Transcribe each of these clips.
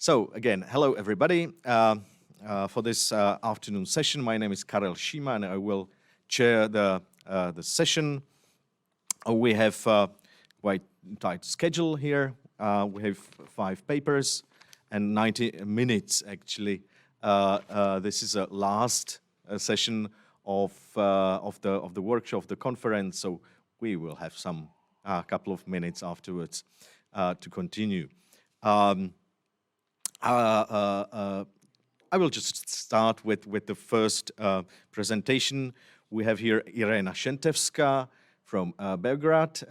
So again, hello everybody. For this afternoon session, my name is Karel Šíma, and I will chair the session. We have quite tight schedule here. We have 5 papers and 90 minutes actually. This is a last session of the workshop, the conference. So we will have some couple of minutes afterwards to continue. I will just start with the first presentation. We have here Irena Šentevska from Belgrade.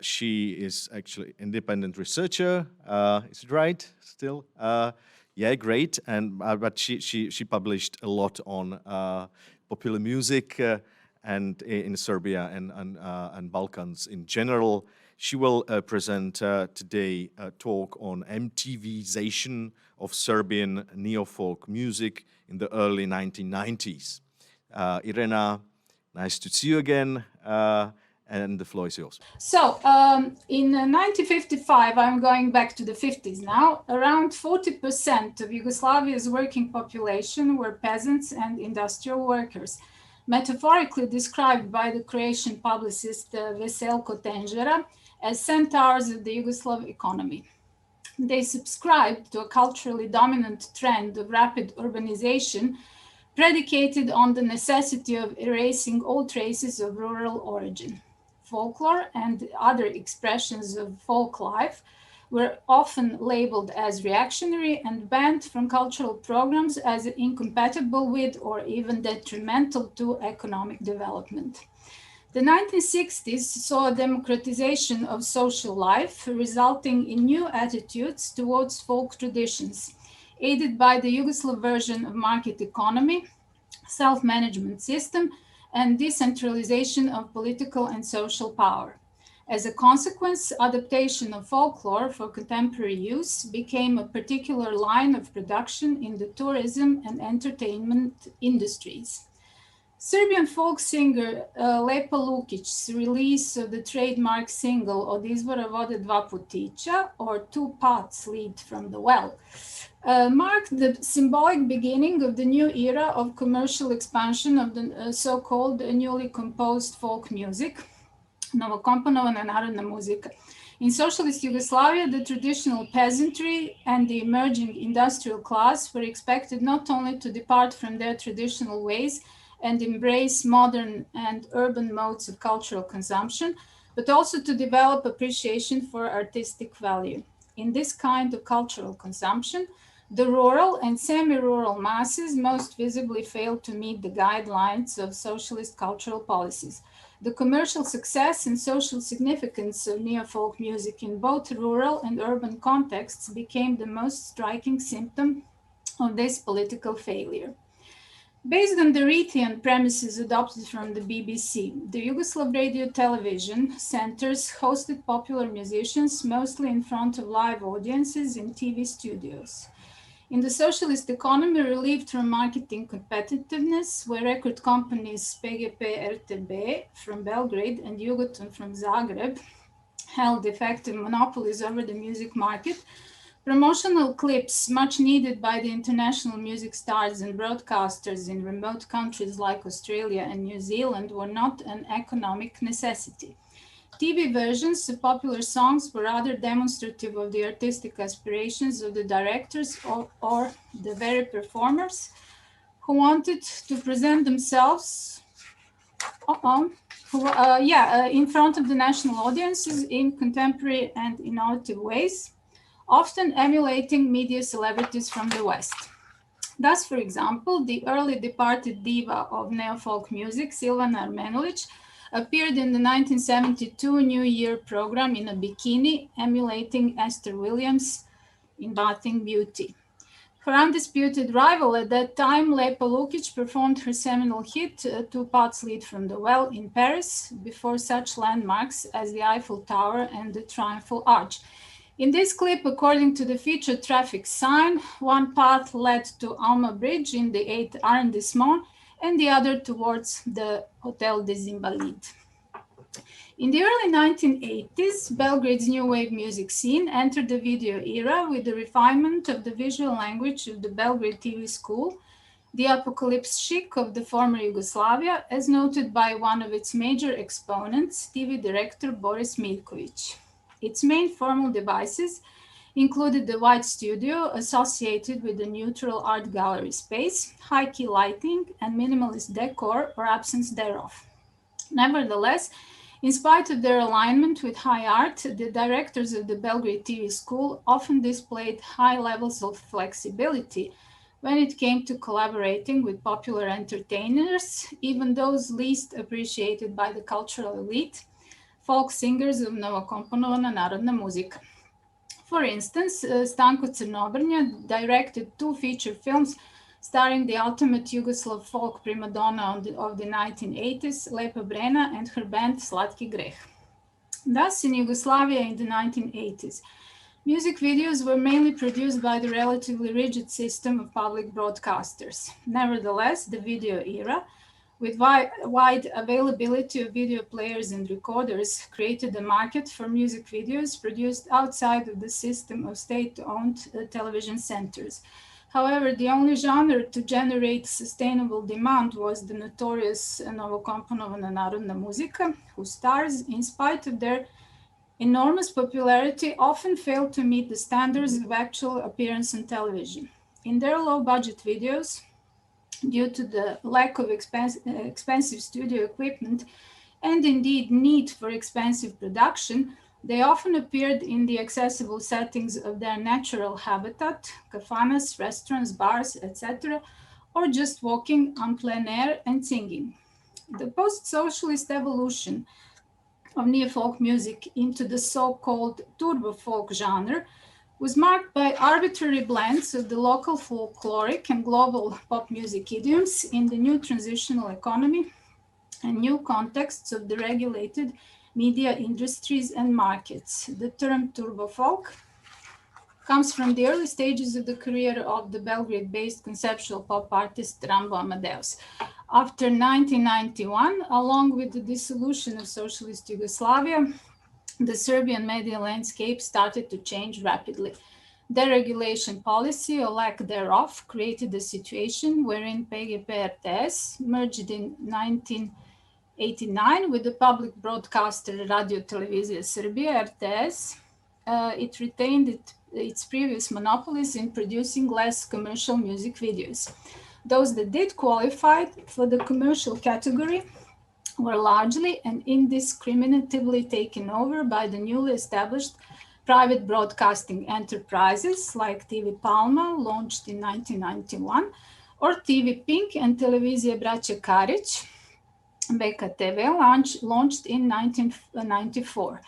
She is actually independent researcher. Is it right? Still, yeah, great. And but she published a lot on popular music and in Serbia and Balkans in general. She will present today a talk on MTV-zation of Serbian neo-folk music in the early 1990s. Irena, nice to see you again, and the floor is yours. So, in 1955, I'm going back to the 50s now, around 40% of Yugoslavia's working population were peasants and industrial workers, metaphorically described by the Croatian publicist Veselko Tenžera as centaurs of the Yugoslav economy. They subscribed to a culturally dominant trend of rapid urbanization predicated on the necessity of erasing all traces of rural origin. Folklore and other expressions of folk life were often labeled as reactionary and banned from cultural programs as incompatible with or even detrimental to economic development. The 1960s saw a democratization of social life, resulting in new attitudes towards folk traditions, aided by the Yugoslav version of market economy, self-management system, and decentralization of political and social power. As a consequence, adaptation of folklore for contemporary use became a particular line of production in the tourism and entertainment industries. Serbian folk singer Lepa Lukic's release of the trademark single Od izvora vode dva putića, or Two Pots Lead from the Well, marked the symbolic beginning of the new era of commercial expansion of the so-called newly composed folk music, novokomponovana narodna muzika. In socialist Yugoslavia, the traditional peasantry and the emerging industrial class were expected not only to depart from their traditional ways and embrace modern and urban modes of cultural consumption, but also to develop appreciation for artistic value. In this kind of cultural consumption, the rural and semi-rural masses most visibly failed to meet the guidelines of socialist cultural policies. The commercial success and social significance of neo-folk music in both rural and urban contexts became the most striking symptom of this political failure. Based on the Retian premises adopted from the BBC, the Yugoslav radio television centers hosted popular musicians mostly in front of live audiences in TV studios. In the socialist economy, relieved from marketing competitiveness, where record companies PGP RTB from Belgrade and Jugoton from Zagreb held effective monopolies over the music market, promotional clips, much needed by the international music stars and broadcasters in remote countries like Australia and New Zealand, were not an economic necessity. TV versions of popular songs were rather demonstrative of the artistic aspirations of the directors or the very performers who wanted to present themselves in front of the national audiences in contemporary and innovative ways, often emulating media celebrities from the West. Thus, for example, the early departed diva of neo-folk music, Silvana Armenulić, appeared in the 1972 New Year program in a bikini, emulating Esther Williams in Bathing Beauty. Her undisputed rival at that time, Lepa Lukic, performed her seminal hit, Two Pots Lead from the Well, in Paris, before such landmarks as the Eiffel Tower and the Triumphal Arch. In this clip, according to the featured traffic sign, one path led to Alma Bridge in the 8th arrondissement and the other towards the Hotel des Invalides. In the early 1980s, Belgrade's new wave music scene entered the video era with the refinement of the visual language of the Belgrade TV school, the apocalypse chic of the former Yugoslavia, as noted by one of its major exponents, TV director Boris Miljković. Its main formal devices included the white studio associated with the neutral art gallery space, high-key lighting, and minimalist decor or absence thereof. Nevertheless, in spite of their alignment with high art, the directors of the Belgrade TV school often displayed high levels of flexibility when it came to collaborating with popular entertainers, even those least appreciated by the cultural elite, folk singers of novokomponovana narodna muzika. For instance, Stanko Crnobrnja directed 2 feature films starring the ultimate Yugoslav folk prima donna of the 1980s, Lepa Brena, and her band Slatki Greh. Thus, in Yugoslavia in the 1980s, music videos were mainly produced by the relatively rigid system of public broadcasters. Nevertheless, the video era, with wide availability of video players and recorders, created a market for music videos produced outside of the system of state-owned television centers. However, the only genre to generate sustainable demand was the notorious novokomponovana narodna muzika, whose stars, in spite of their enormous popularity, often failed to meet the standards of actual appearance on television. In their low-budget videos, due to the lack of expensive studio equipment and indeed need for expensive production, they often appeared in the accessible settings of their natural habitat, kafanas, restaurants, bars, etc., or just walking on plein air and singing. The post-socialist evolution of neo-folk music into the so-called turbo folk genre was marked by arbitrary blends of the local folkloric and global pop music idioms in the new transitional economy and new contexts of the regulated media industries and markets. The term turbo folk comes from the early stages of the career of the Belgrade-based conceptual pop artist Rambo Amadeus. After 1991, along with the dissolution of socialist Yugoslavia, the Serbian media landscape started to change rapidly. Deregulation policy, or lack thereof, created a situation wherein PGP-RTS merged in 1989 with the public broadcaster Radio Televizija Srbije, RTS. It retained its previous monopolies in producing less commercial music videos. Those that did qualify for the commercial category were largely and indiscriminatively taken over by the newly established private broadcasting enterprises like TV Palma, launched in 1991, or TV Pink and Televizija Braće Karić, BKTV, launched in 1994.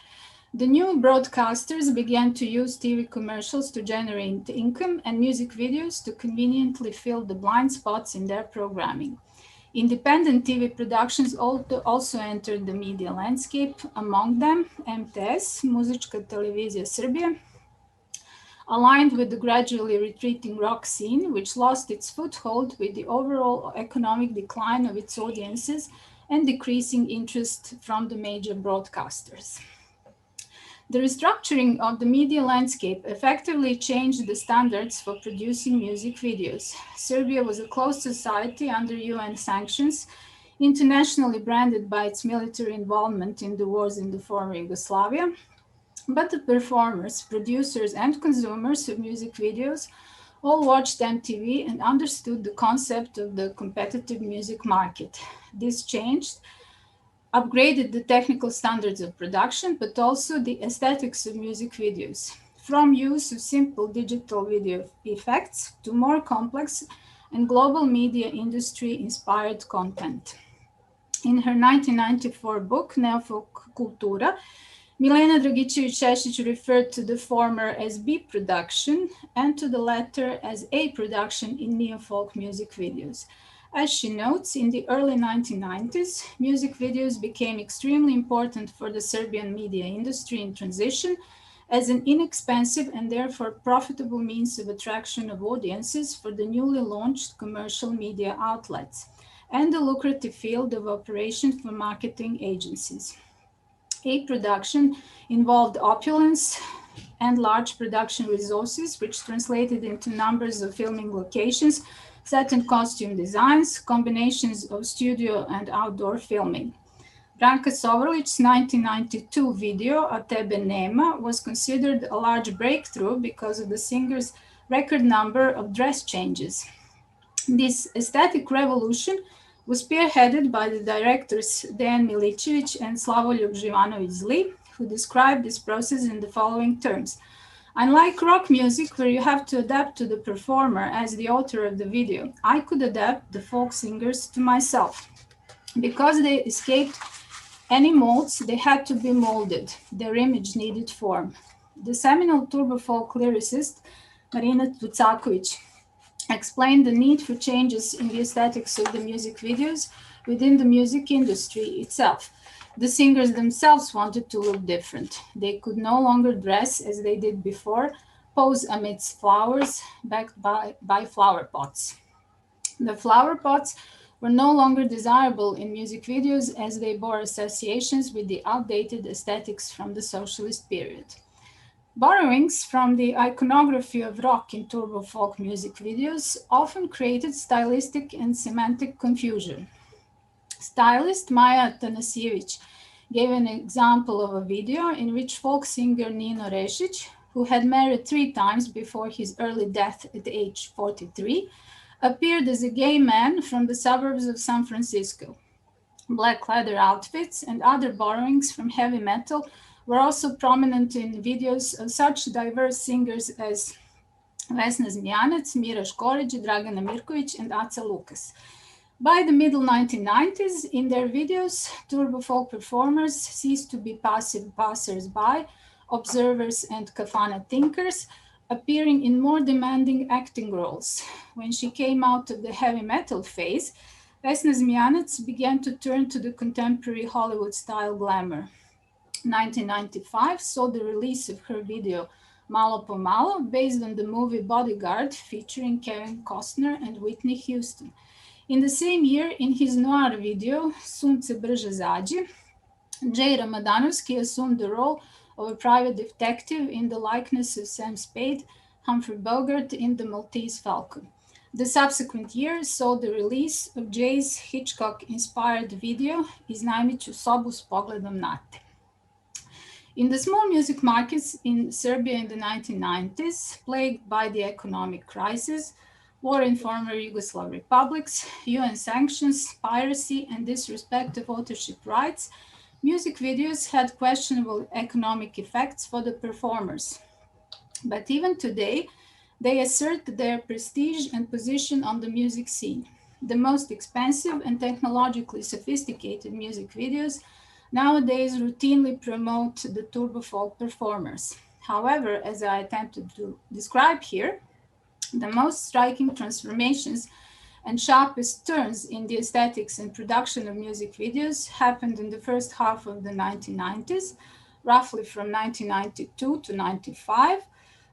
The new broadcasters began to use TV commercials to generate income and music videos to conveniently fill the blind spots in their programming. Independent TV productions also entered the media landscape, among them MTS, Muzička televizija Srbije, aligned with the gradually retreating rock scene, which lost its foothold with the overall economic decline of its audiences and decreasing interest from the major broadcasters. The restructuring of the media landscape effectively changed the standards for producing music videos. Serbia was a closed society under UN sanctions, internationally branded by its military involvement in the wars in the former Yugoslavia. But the performers, producers, and consumers of music videos all watched MTV and understood the concept of the competitive music market. This changed upgraded the technical standards of production, but also the aesthetics of music videos, from use of simple digital video effects to more complex and global media industry-inspired content. In her 1994 book, Neofolk Kultura, Milena Dragičević-Šešić referred to the former as B production and to the latter as A production in neo-folk music videos. As she notes, in the early 1990s, music videos became extremely important for the Serbian media industry in transition as an inexpensive and therefore profitable means of attraction of audiences for the newly launched commercial media outlets and the lucrative field of operation for marketing agencies. A production involved opulence and large production resources, which translated into numbers of filming locations, set and costume designs, combinations of studio and outdoor filming. Branka Sovrlić's 1992 video A tebe nema was considered a large breakthrough because of the singer's record number of dress changes. This aesthetic revolution was spearheaded by the directors Dejan Miličević and Slavoljub Živanović-Zli, who described this process in the following terms. Unlike rock music, where you have to adapt to the performer as the author of the video, I could adapt the folk singers to myself. Because they escaped any molds, they had to be molded. Their image needed form. The seminal turbo folk lyricist Marina Tucaković explained the need for changes in the aesthetics of the music videos within the music industry itself. The singers themselves wanted to look different. They could no longer dress as they did before, pose amidst flowers backed by flower pots. The flower pots were no longer desirable in music videos as they bore associations with the outdated aesthetics from the socialist period. Borrowings from the iconography of rock in turbo folk music videos often created stylistic and semantic confusion. Stylist Maja Tanasijević gave an example of a video in which folk singer Nino Rešić, who had married 3 times before his early death at age 43, appeared as a gay man from the suburbs of San Francisco. Black leather outfits and other borrowings from heavy metal were also prominent in videos of such diverse singers as Vesna Zmijanec, Mira Škorić, Dragana Mirković, and Aca Lukas. By the middle 1990s, in their videos, turbo folk performers ceased to be passive passers-by, observers, and kafana thinkers, appearing in more demanding acting roles. When she came out of the heavy metal phase, Vesna Zmijanec began to turn to the contemporary Hollywood-style glamour. 1995 saw the release of her video Malo po Malo, based on the movie Bodyguard, featuring Kevin Costner and Whitney Houston. In the same year, in his noir video Sunce brže zađi, Jay Ramadanovsky assumed the role of a private detective in the likeness of Sam Spade, Humphrey Bogart in The Maltese Falcon. The subsequent year saw the release of Jay's Hitchcock-inspired video Iznajmit ću sobu s pogledom na te. In the small music markets in Serbia in the 1990s, plagued by the economic crisis, war in former Yugoslav republics, UN sanctions, piracy, and disrespect of authorship rights, music videos had questionable economic effects for the performers. But even today, they assert their prestige and position on the music scene. The most expensive and technologically sophisticated music videos nowadays routinely promote the turbo folk performers. However, as I attempted to describe here, the most striking transformations and sharpest turns in the aesthetics and production of music videos happened in the first half of the 1990s, roughly from 1992 to 95,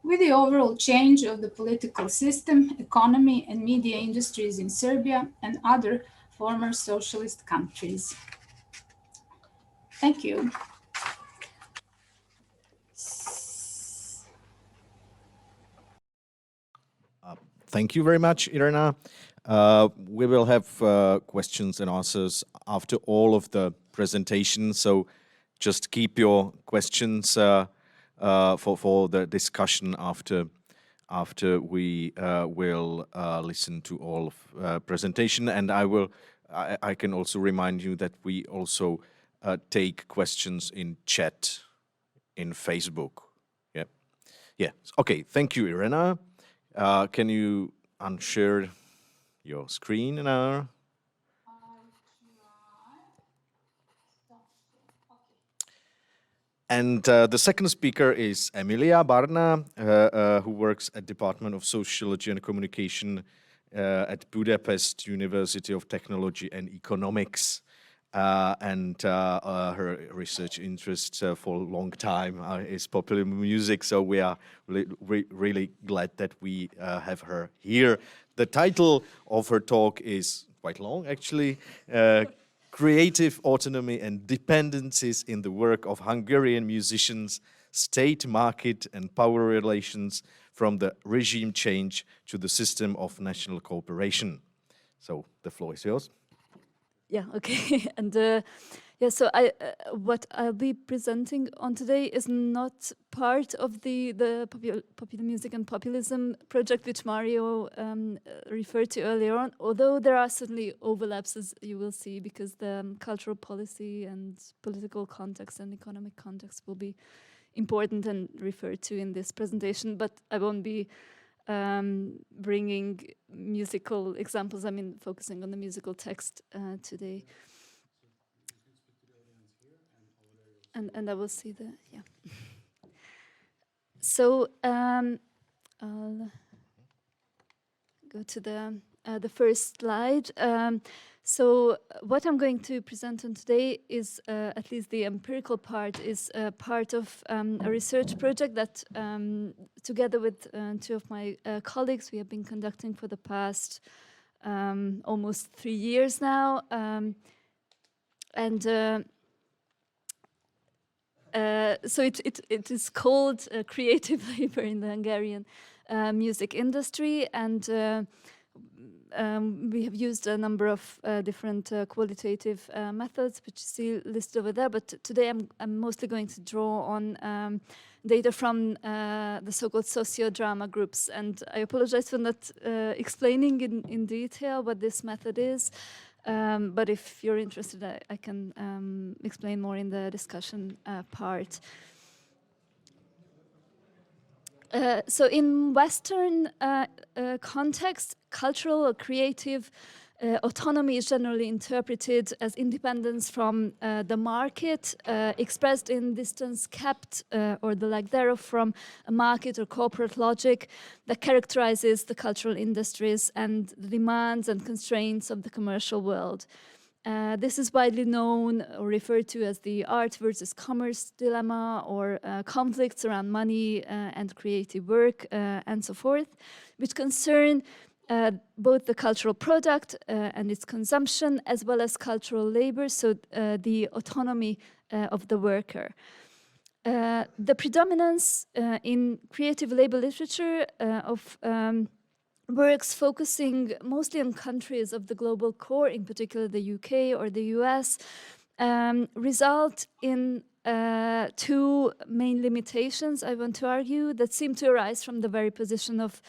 with the overall change of the political system, economy, and media industries in Serbia and other former socialist countries. Thank you. Thank you very much, Irena. We will have questions and answers after all of the presentations, so just keep your questions for the discussion after we will listen to all of presentation. And I can also remind you that we also take questions in chat in Facebook. Yeah. Okay. Thank you, Irena. Can you unshare your screen now? And the second speaker is Emilia Barna, who works at Department of Sociology and Communication at Budapest University of Technology and Economics. And her research interest for a long time is popular music, so we are really glad that we have her here. The title of her talk is quite long, actually, creative autonomy and dependencies in the work of Hungarian musicians, state market and power relations from the regime change to the system of national cooperation. So the floor is yours. Yeah, okay. And so what I'll be presenting on today is not part of the popular music and populism project which Mario referred to earlier on, although there are certainly overlaps, as you will see, because the cultural policy and political context and economic context will be important and referred to in this presentation, but I won't be bringing musical examples. I mean, focusing on the musical text today. And I will see the, yeah. So I'll go to the first slide. So what I'm going to present on today is, at least the empirical part, is part of a research project that, together with two of my colleagues, we have been conducting for the past almost 3 years now. So it is called creative labor in the Hungarian music industry, and we have used a number of different qualitative methods, which you see listed over there. But today I'm mostly going to draw on data from the so-called socio-drama groups. And I apologize for not explaining in detail what this method is. But if you're interested, I can explain more in the discussion part. So in Western context, cultural or creative autonomy is generally interpreted as independence from the market, expressed in distance kept or the lack thereof from a market or corporate logic that characterizes the cultural industries and the demands and constraints of the commercial world. This is widely known or referred to as the art versus commerce dilemma, or conflicts around money and creative work and so forth, which concern both the cultural product and its consumption, as well as cultural labor, so the autonomy of the worker. The predominance in creative labor literature of works focusing mostly on countries of the global core, in particular the UK or the US, result in two main limitations, I want to argue, that seem to arise from the very position of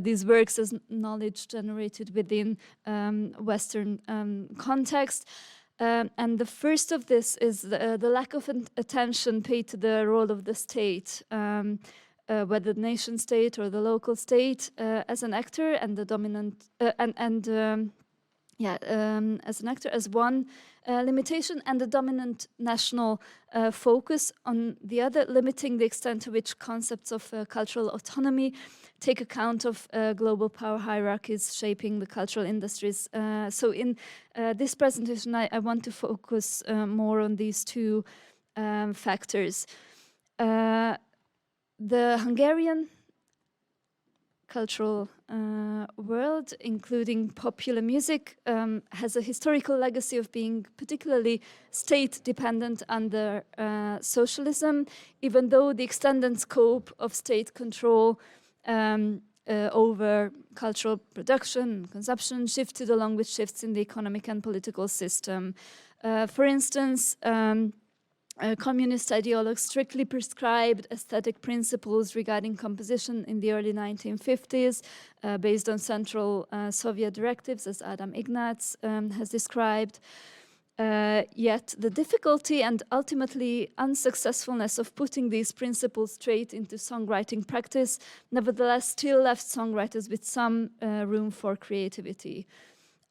these works as knowledge generated within Western context. And the first of this is the lack of attention paid to the role of the state, whether the nation state or the local state, as an actor, and the dominant as an actor as one limitation, and the dominant national focus on the other, limiting the extent to which concepts of cultural autonomy take account of global power hierarchies shaping the cultural industries. So in this presentation, I want to focus more on these two factors. The Hungarian cultural world, including popular music, has a historical legacy of being particularly state-dependent under socialism, even though the extended scope of state control over cultural production and consumption shifted along with shifts in the economic and political system. For instance, communist ideologues strictly prescribed aesthetic principles regarding composition in the early 1950s, based on Central Soviet directives, as Adam Ignatz has described. Yet the difficulty and ultimately unsuccessfulness of putting these principles straight into songwriting practice nevertheless still left songwriters with some room for creativity.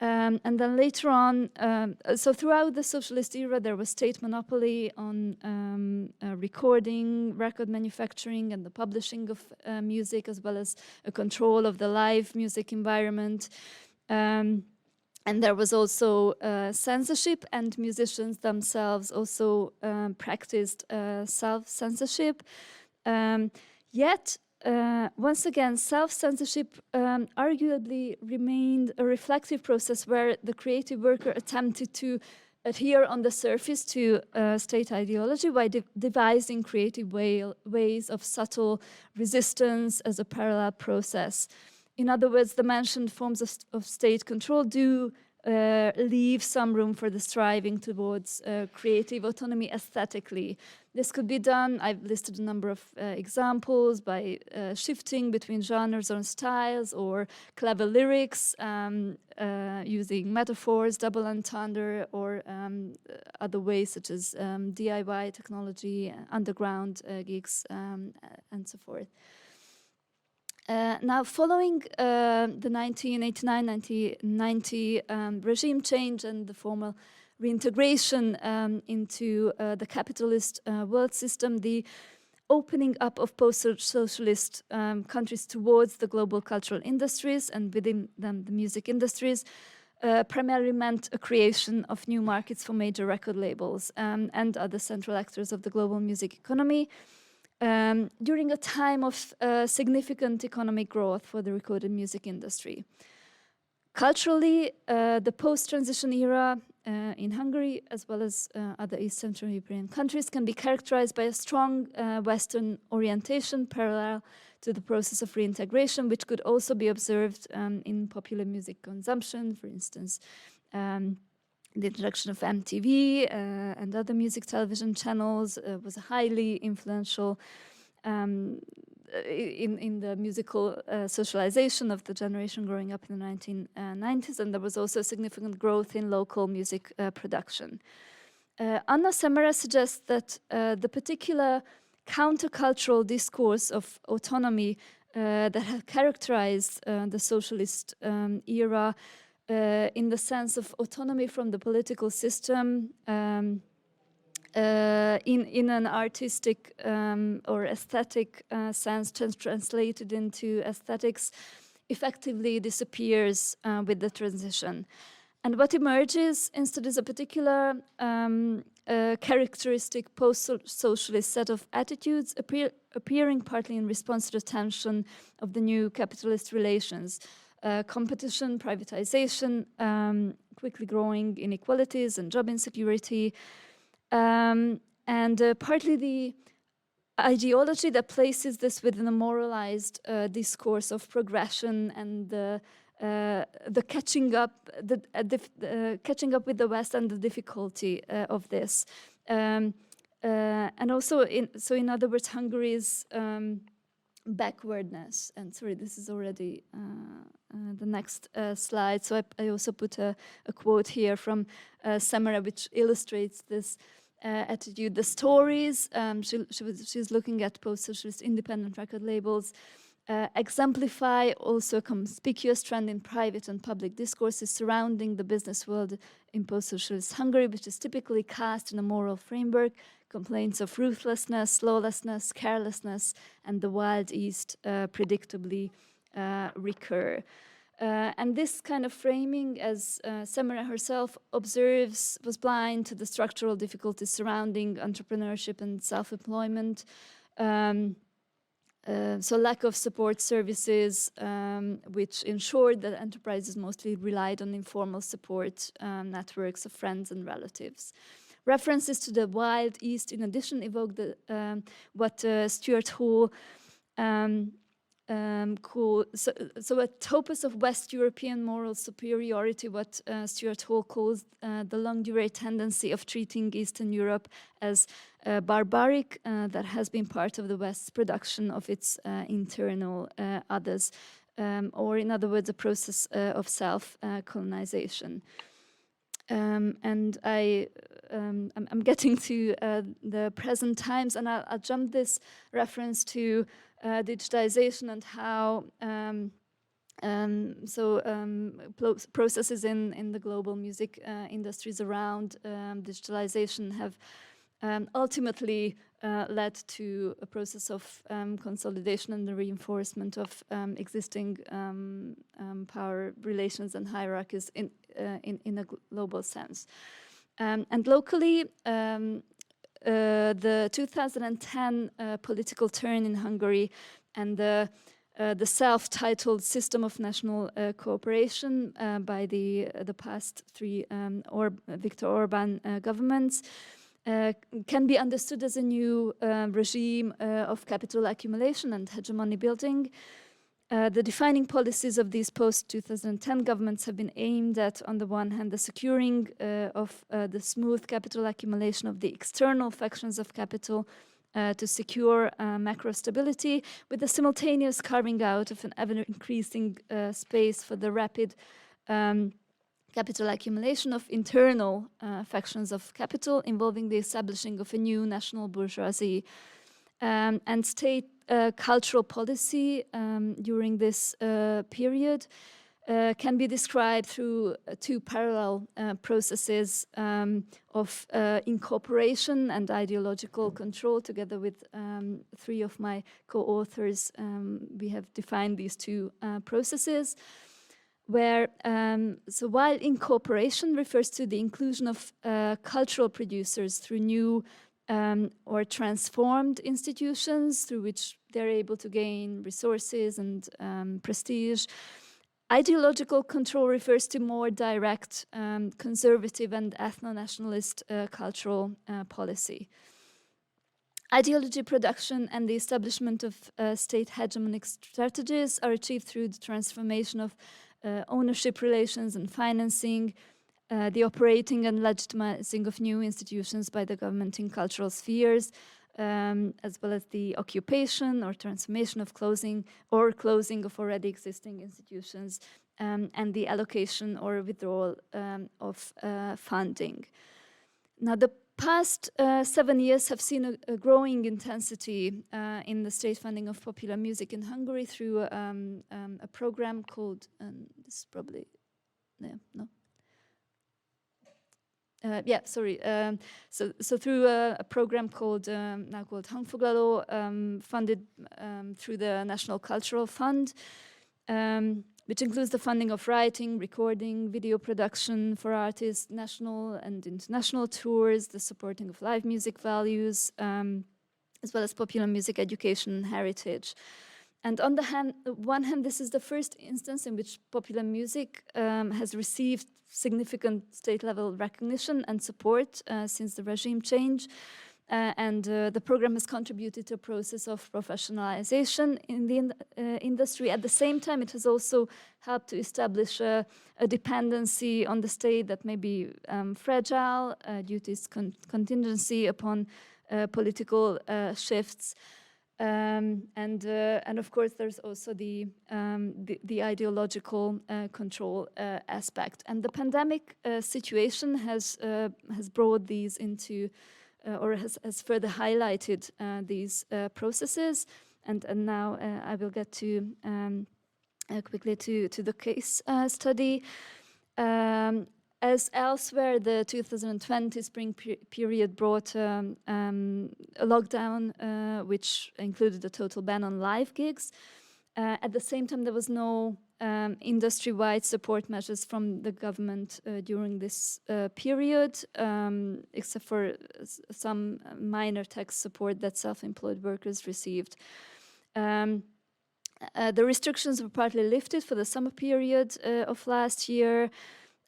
And then later on, so throughout the socialist era, there was state monopoly on recording, record manufacturing, and the publishing of music, as well as a control of the live music environment. And there was also censorship, and musicians themselves also practiced self-censorship. Yet, once again, self-censorship arguably remained a reflective process where the creative worker attempted to adhere on the surface to state ideology by devising creative ways of subtle resistance as a parallel process. In other words, the mentioned forms of state control do leave some room for the striving towards creative autonomy aesthetically. This could be done, I've listed a number of examples, by shifting between genres or styles, or clever lyrics, using metaphors, double entendre, or other ways such as DIY technology, underground gigs, and so forth. Now, following the 1989-1990 regime change and the formal reintegration into the capitalist world system, the opening up of post-socialist countries towards the global cultural industries, and within them the music industries, primarily meant a creation of new markets for major record labels and other central actors of the global music economy. During a time of significant economic growth for the recorded music industry. Culturally, the post-transition era in Hungary, as well as other East Central European countries, can be characterized by a strong Western orientation parallel to the process of reintegration, which could also be observed in popular music consumption, for instance. The introduction of MTV and other music television channels was highly influential in the musical socialization of the generation growing up in the 1990s, and there was also significant growth in local music production. Anna Semera suggests that the particular countercultural discourse of autonomy that had characterized the socialist era in the sense of autonomy from the political system in an artistic or aesthetic sense, translated into aesthetics, effectively disappears with the transition. And what emerges instead is a particular characteristic post-socialist set of attitudes appearing partly in response to the tension of the new capitalist relations. Competition, privatization, quickly growing inequalities and job insecurity, and partly the ideology that places this within a moralized discourse of progression and the catching up, catching up with the West and the difficulty of this, and also in other words, Hungary's backwardness. And sorry, this is already the next slide. So I also put a quote here from Semera, which illustrates this attitude. The stories, she's looking at post-socialist independent record labels, exemplify also a conspicuous trend in private and public discourses surrounding the business world in post-socialist Hungary, which is typically cast in a moral framework. Complaints of ruthlessness, lawlessness, carelessness, and the Wild East predictably recur. And this kind of framing, as Semera herself observes, was blind to the structural difficulties surrounding entrepreneurship and self-employment. So lack of support services, which ensured that enterprises mostly relied on informal support networks of friends and relatives. References to the Wild East, in addition, evoke what Stuart Hall so a topos of West European moral superiority, what Stuart Hall calls the long-durate tendency of treating Eastern Europe as barbaric, that has been part of the West's production of its internal others, or in other words, a process of self-colonization. And I'm getting to the present times, and I'll jump this reference to digitization and how processes in the global music industries around digitalization have ultimately led to a process of consolidation and the reinforcement of existing power relations and hierarchies in a global sense. And locally, the 2010 political turn in Hungary and the the self-titled System of National Cooperation by the past three Viktor Orban governments can be understood as a new regime of capital accumulation and hegemony building. The defining policies of these post-2010 governments have been aimed at, on the one hand, the securing of the smooth capital accumulation of the external factions of capital to secure macro stability, with the simultaneous carving out of an ever-increasing space for the rapid capital accumulation of internal factions of capital, involving the establishing of a new national bourgeoisie. And state cultural policy during this period can be described through two parallel processes of incorporation and ideological control. Together with three of my co-authors, we have defined these two processes, where, so while incorporation refers to the inclusion of cultural producers through new or transformed institutions through which they're able to gain resources and prestige, ideological control refers to more direct conservative and ethno-nationalist cultural policy. Ideology production and the establishment of state hegemonic strategies are achieved through the transformation of ownership relations and financing, the operating and legitimizing of new institutions by the government in cultural spheres, as well as the occupation or transformation of closing of already existing institutions, and the allocation or withdrawal of funding. Now, the past 7 years have seen a growing intensity in the state funding of popular music in Hungary through a program called, this is probably, no. So through a program called now called Hangfoglaló, funded through the National Cultural Fund, which includes the funding of writing, recording, video production for artists, national and international tours, the supporting of live music values, as well as popular music education and heritage. And on the one hand, this is the first instance in which popular music has received significant state-level recognition and support since the regime change. And the program has contributed to a process of professionalization in the industry. At the same time, it has also helped to establish a dependency on the state that may be fragile due to its contingency upon political shifts. And of course, there's also the ideological control aspect. And the pandemic situation has brought these into, or has further highlighted these processes. And now I will get to quickly to the case study. As elsewhere, the 2020 spring period brought a lockdown, which included a total ban on live gigs. At the same time, there was no industry-wide support measures from the government during this period, except for some minor tax support that self-employed workers received. The restrictions were partly lifted for the summer period of last year.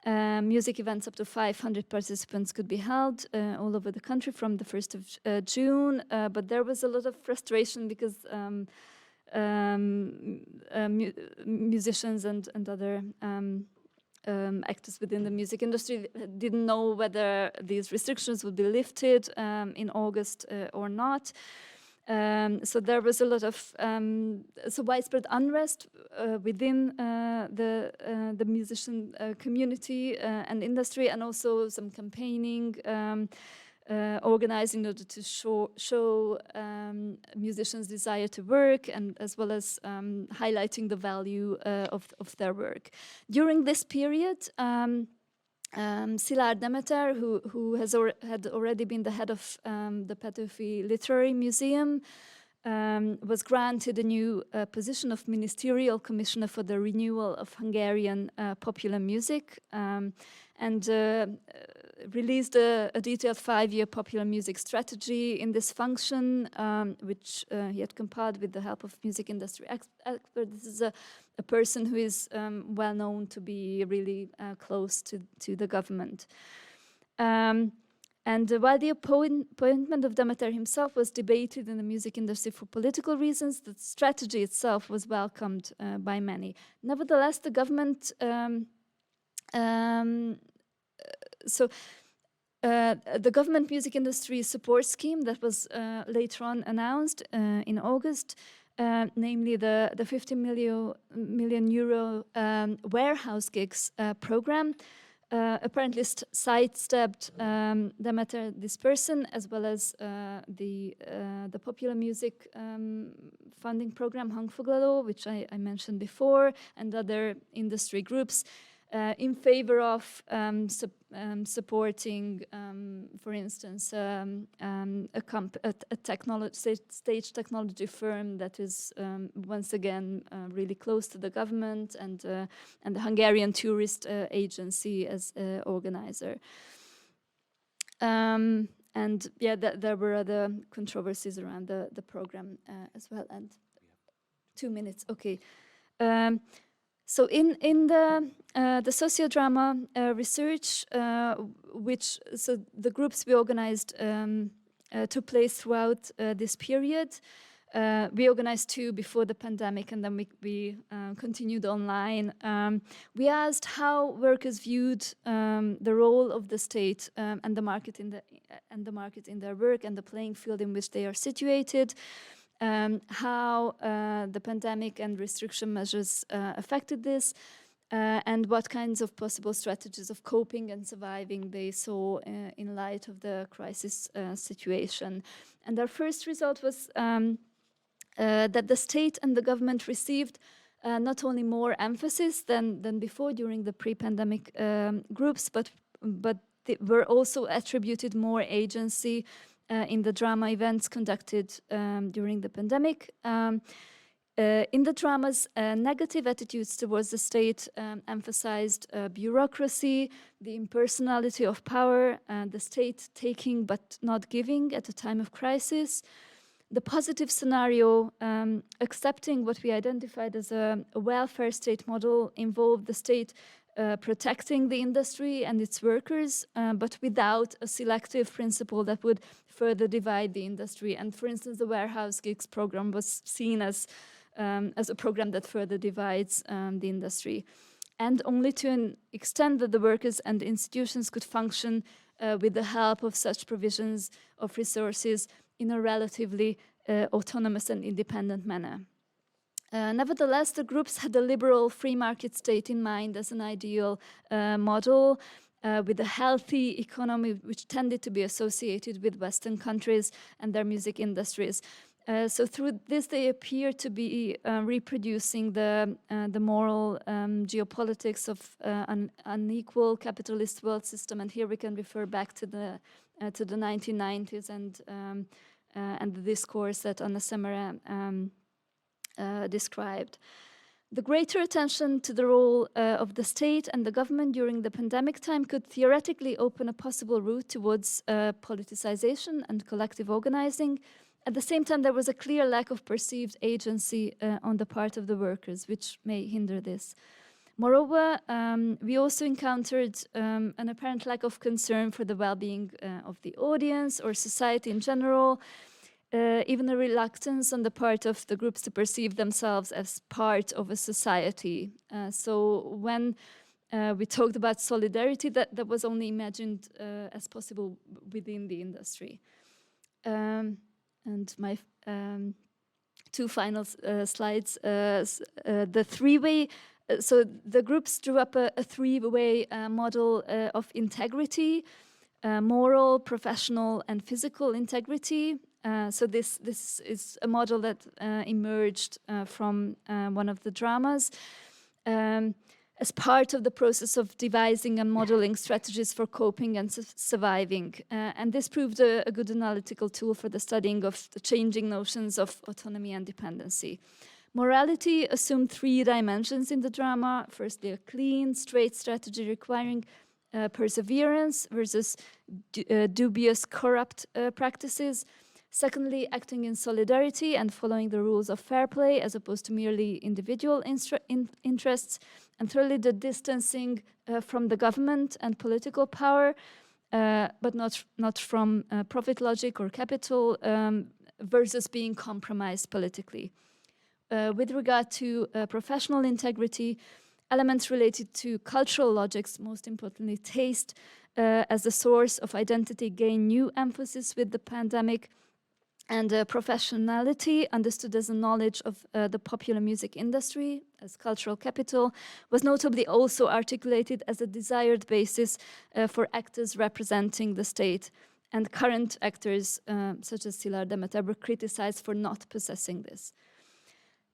Music events up to 500 participants could be held all over the country from the 1st of June, but there was a lot of frustration because musicians and other actors within the music industry didn't know whether these restrictions would be lifted in August or not. So there was a lot of widespread unrest within the musician community and industry, and also some campaigning organized in order to show musicians' desire to work, and as well as highlighting the value of their work. During this period, Szilárd Demeter, who had already been the head of the Petőfi Literary Museum, was granted a new position of Ministerial Commissioner for the Renewal of Hungarian Popular Music, and released a detailed 5-year popular music strategy in this function, which he had compiled with the help of music industry experts. This is a person who is well known to be really close to the government. And while the appointment of Demeter himself was debated in the music industry for political reasons, the strategy itself was welcomed by many. Nevertheless, the government the government music industry support scheme that was later on announced in August, namely the 50 million euro warehouse gigs program, apparently sidestepped Demeter, this person, as well as the popular music funding program Hangfoglaló, which I mentioned before, and other industry groups, in favor of supporting, for instance, a stage technology firm that is once again really close to the government, and the Hungarian tourist agency as organizer. And yeah, there were other controversies around the program as well. And 2 minutes, okay. So in the sociodrama research, so the groups we organized took place throughout this period. We organized 2 before the pandemic, and then we continued online. We asked how workers viewed the role of the state and the market in their work and the playing field in which they are situated. How the pandemic and restriction measures affected this, and what kinds of possible strategies of coping and surviving they saw in light of the crisis situation. And our first result was that the state and the government received not only more emphasis than before during the pre-pandemic groups, but they were also attributed more agency in the drama events conducted during the pandemic. In the dramas, negative attitudes towards the state emphasized bureaucracy, the impersonality of power, the state taking but not giving at a time of crisis. The positive scenario, accepting what we identified as a welfare state model, involved the state protecting the industry and its workers, but without a selective principle that would further divide the industry. And for instance, the warehouse gigs program was seen as a program that further divides the industry. And only to an extent that the workers and the institutions could function with the help of such provisions of resources in a relatively autonomous and independent manner. Nevertheless, the groups had a liberal free market state in mind as an ideal model with a healthy economy which tended to be associated with Western countries and their music industries. So through this, they appear to be reproducing the moral geopolitics of an unequal capitalist world system. And here we can refer back to the 1990s and the discourse that Anna Semera described. The greater attention to the role of the state and the government during the pandemic time could theoretically open a possible route towards politicization and collective organizing. At the same time, there was a clear lack of perceived agency on the part of the workers, which may hinder this. Moreover, we also encountered an apparent lack of concern for the well-being of the audience or society in general, even a reluctance on the part of the groups to perceive themselves as part of a society. So when we talked about solidarity, that was only imagined as possible within the industry. And my 2 final slides, the 3-way, so the groups drew up a 3-way model of integrity, moral, professional, and physical integrity. So this is a model that emerged from one of the dramas as part of the process of devising and modeling strategies for coping and surviving. And this proved a good analytical tool for the studying of the changing notions of autonomy and dependency. Morality assumed 3 dimensions in the drama. Firstly, a clean, straight strategy requiring perseverance versus dubious corrupt practices. Secondly, acting in solidarity and following the rules of fair play as opposed to merely individual interests. And thirdly, the distancing from the government and political power, but not from profit logic or capital, versus being compromised politically. With regard to professional integrity, elements related to cultural logics, most importantly taste, as a source of identity gain new emphasis with the pandemic. And professionality, understood as a knowledge of the popular music industry as cultural capital, was notably also articulated as a desired basis for actors representing the state. And current actors, such as Szilárd Demeter, were criticized for not possessing this.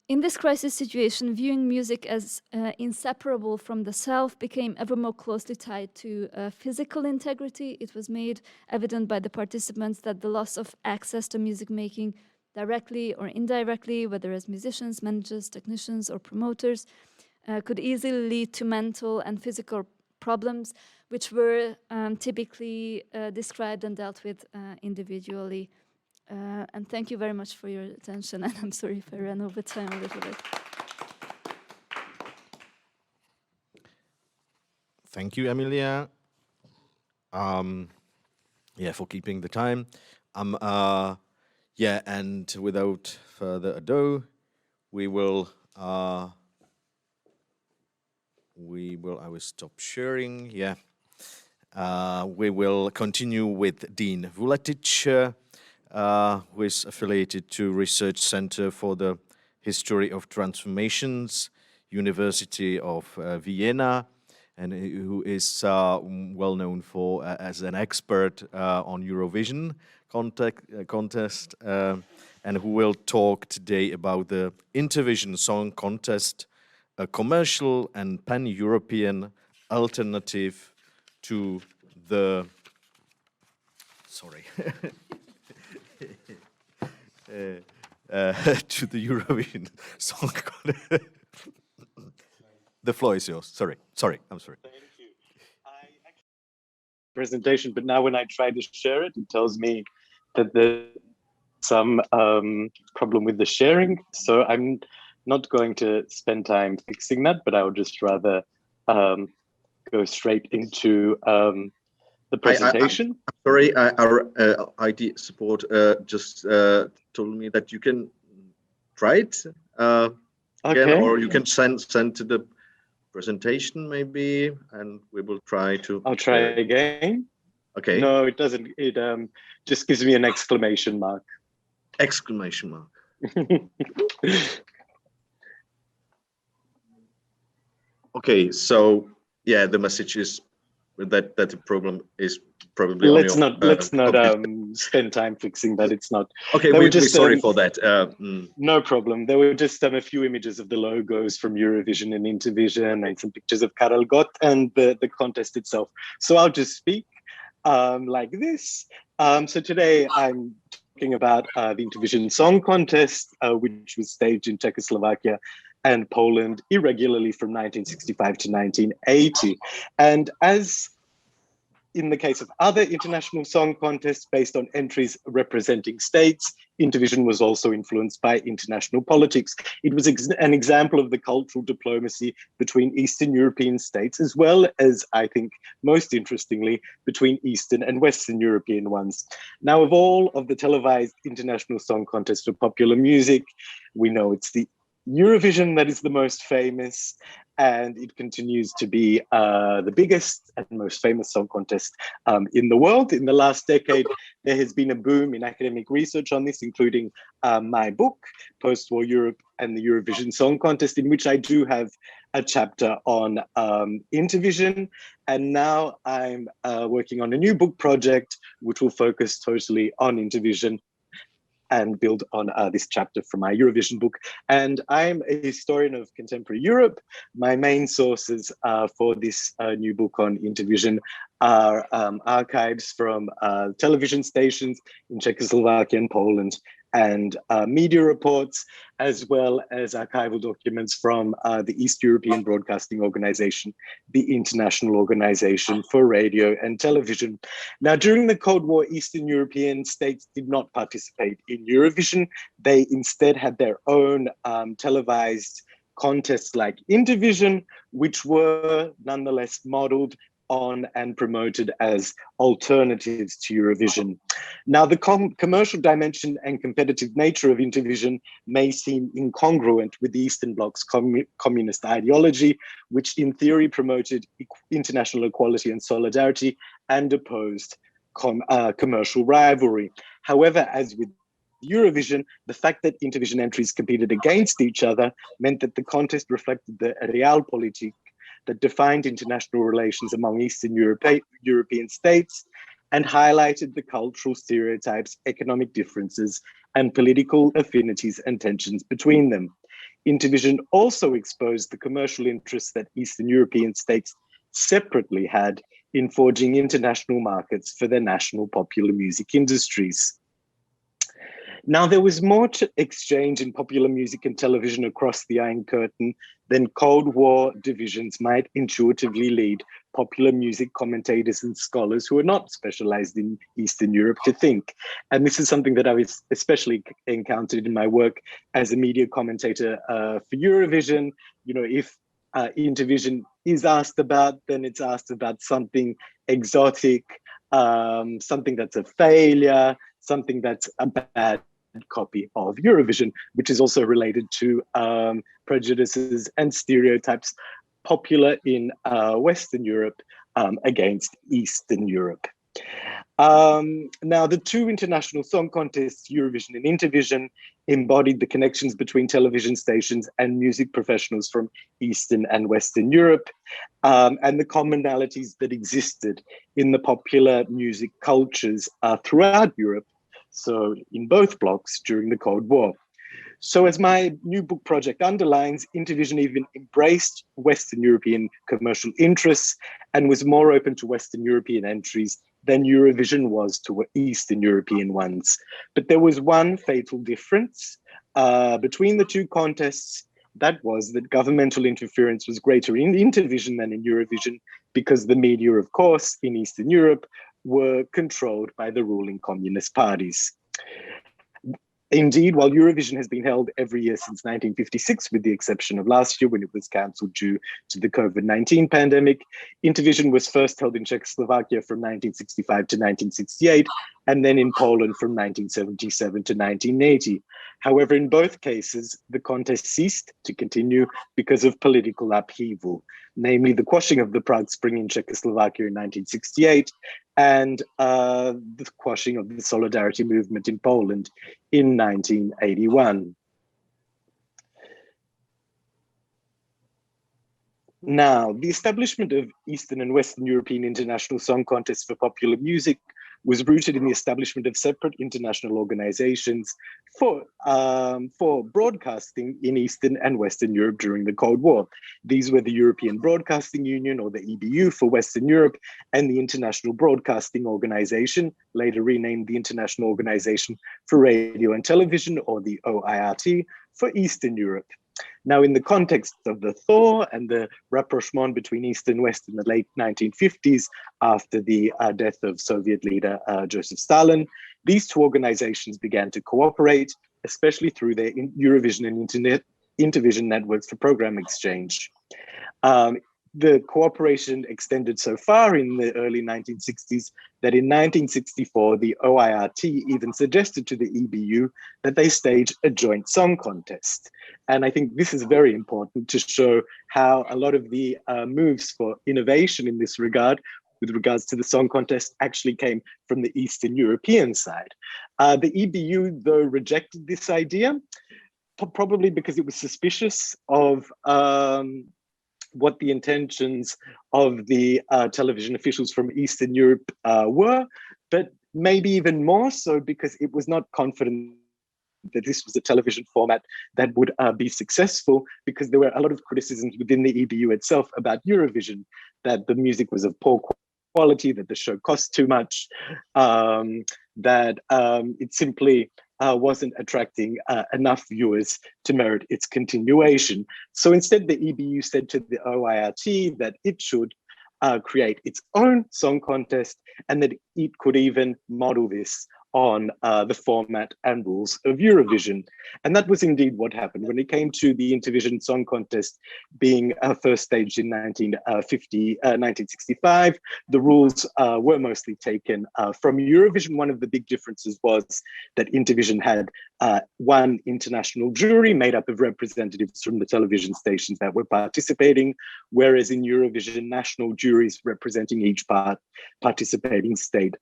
In this crisis situation, viewing music as inseparable from the self became ever more closely tied to physical integrity. It was made evident by the participants that the loss of access to music making directly or indirectly, whether as musicians, managers, technicians, or promoters, could easily lead to mental and physical problems, which were typically described and dealt with individually. And thank you very much for your attention, and I'm sorry if I ran over time a little bit. Thank you, Emilia. For keeping the time. And without further ado, I will stop sharing. We will continue with Dean Vuletic, who is affiliated to Research Center for the History of Transformations, University of Vienna, and who is well known for as an expert on Eurovision contest, and who will talk today about the Intervision Song Contest, a commercial and pan-European alternative to the to the Eurovision Song Contest. The floor is yours. Sorry, I'm sorry. Thank you. I actually presentation, but now when I try to share it, it tells me that there's some problem with the sharing. So I'm not going to spend time fixing that, but I would just rather go straight into the presentation. I'm sorry, our IT support just told me that you can try it again, or you can send to the presentation maybe, and we will try to. I'll try again. Okay. No, it doesn't. It just gives me an exclamation mark. Exclamation mark. Okay, so yeah, the message is that the problem is probably. Let's not spend time fixing that. It's not. Okay, we're just sorry for that. No problem. There were just a few images of the logos from Eurovision and Intervision, and some pictures of Karel Gott and the contest itself. So I'll just speak like this. So today I'm talking about the Intervision Song Contest, which was staged in Czechoslovakia and Poland irregularly from 1965 to 1980. And as in the case of other international song contests based on entries representing states, Intervision was also influenced by international politics. It was an example of the cultural diplomacy between Eastern European states, as well as, I think, most interestingly, between Eastern and Western European ones. Now, of all of the televised international song contests for popular music, we know it's the Eurovision that is the most famous, and it continues to be the biggest and most famous song contest in the world. In the last decade, there has been a boom in academic research on this, including my book, Post-War Europe and the Eurovision Song Contest, in which I do have a chapter on Intervision. And now I'm working on a new book project, which will focus totally on Intervision and build on this chapter from my Eurovision book. And I'm a historian of contemporary Europe. My main sources for this new book on Intervision are archives from television stations in Czechoslovakia and Poland, and media reports, as well as archival documents from the East European Broadcasting Organization, the International Organization for Radio and Television. Now, during the Cold War, Eastern European states did not participate in Eurovision. They instead had their own televised contests like Intervision, which were nonetheless modeled on and promoted as alternatives to Eurovision. Now, the commercial dimension and competitive nature of Intervision may seem incongruent with the Eastern Bloc's communist ideology, which in theory promoted international equality and solidarity and opposed commercial rivalry. However, as with Eurovision, the fact that Intervision entries competed against each other meant that the contest reflected the realpolitik that defined international relations among Eastern European states and highlighted the cultural stereotypes, economic differences, and political affinities and tensions between them. Intervision also exposed the commercial interests that Eastern European states separately had in forging international markets for their national popular music industries. Now, there was more exchange in popular music and television across the Iron Curtain than Cold War divisions might intuitively lead popular music commentators and scholars who are not specialized in Eastern Europe to think. And this is something that I was especially encountered in my work as a media commentator for Eurovision. You know, if Intervision is asked about, then it's asked about something exotic, something that's a failure, something that's a bad copy of Eurovision, which is also related to prejudices and stereotypes popular in Western Europe against Eastern Europe. Now, the two international song contests, Eurovision and Intervision, embodied the connections between television stations and music professionals from Eastern and Western Europe, and the commonalities that existed in the popular music cultures throughout Europe, so in both blocs during the Cold War. So as my new book project underlines, Intervision even embraced Western European commercial interests and was more open to Western European entries than Eurovision was to Eastern European ones. But there was one fatal difference between the two contests. That was that governmental interference was greater in Intervision than in Eurovision, because the media, of course, in Eastern Europe were controlled by the ruling communist parties. Indeed, while Eurovision has been held every year since 1956, with the exception of last year when it was cancelled due to the COVID-19 pandemic, Intervision was first held in Czechoslovakia from 1965 to 1968, and then in Poland from 1977 to 1980. However, in both cases, the contest ceased to continue because of political upheaval, namely the quashing of the Prague Spring in Czechoslovakia in 1968 and the quashing of the Solidarity movement in Poland in 1981. Now, the establishment of Eastern and Western European international song contests for popular music was rooted in the establishment of separate international organizations for broadcasting in Eastern and Western Europe during the Cold War. These were the European Broadcasting Union, or the EBU, for Western Europe, and the International Broadcasting Organization, later renamed the International Organization for Radio and Television, or the OIRT, for Eastern Europe. Now, in the context of the thaw and the rapprochement between East and West in the late 1950s, after the death of Soviet leader Joseph Stalin, these two organizations began to cooperate, especially through their Eurovision and Intervision networks for program exchange. The cooperation extended so far in the early 1960s that in 1964, the OIRT even suggested to the EBU that they stage a joint song contest. And I think this is very important to show how a lot of the moves for innovation in this regard, with regards to the song contest, actually came from the Eastern European side. The EBU, though, rejected this idea, probably because it was suspicious of what the intentions of the television officials from Eastern Europe were, but maybe even more so because it was not confident that this was a television format that would be successful, because there were a lot of criticisms within the EBU itself about Eurovision, that the music was of poor quality, that the show cost too much, that it simply wasn't attracting enough viewers to merit its continuation. So instead, the EBU said to the OIRT that it should create its own song contest and that it could even model this on the format and rules of Eurovision. And that was indeed what happened. When it came to the Intervision Song Contest being first staged in 1965, the rules were mostly taken from Eurovision. One of the big differences was that Intervision had one international jury made up of representatives from the television stations that were participating, whereas in Eurovision, national juries representing each participating state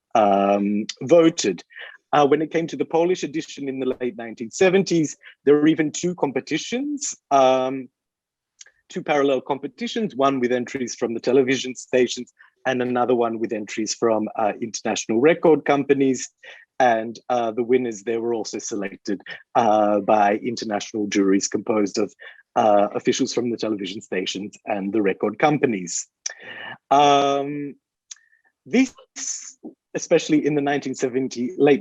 voted. When it came to the Polish edition in the late 1970s, there were even two competitions, two parallel competitions, one with entries from the television stations and another one with entries from international record companies. And the winners there were also selected by international juries composed of officials from the television stations and the record companies. This, especially in the late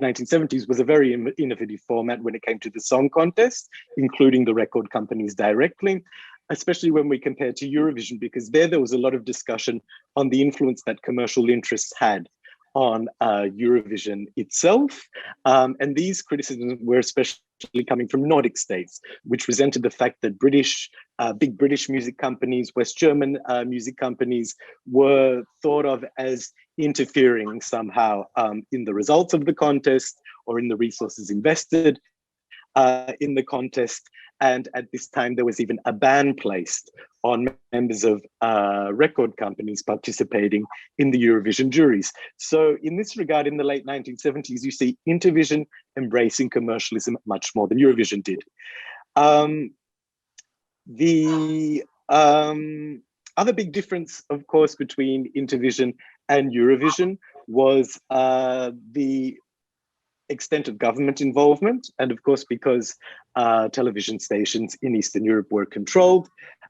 1970s, was a very innovative format when it came to the song contest, including the record companies directly, especially when we compare to Eurovision, because there was a lot of discussion on the influence that commercial interests had on Eurovision itself. And these criticisms were especially coming from Nordic states, which resented the fact that big British music companies, West German music companies were thought of as interfering somehow in the results of the contest or in the resources invested in the contest. And at this time, there was even a ban placed on members of record companies participating in the Eurovision juries. So in this regard, in the late 1970s, you see Intervision embracing commercialism much more than Eurovision did. The other big difference, of course, between Intervision and Eurovision was the extent of government involvement. And of course, because television stations in Eastern Europe were controlled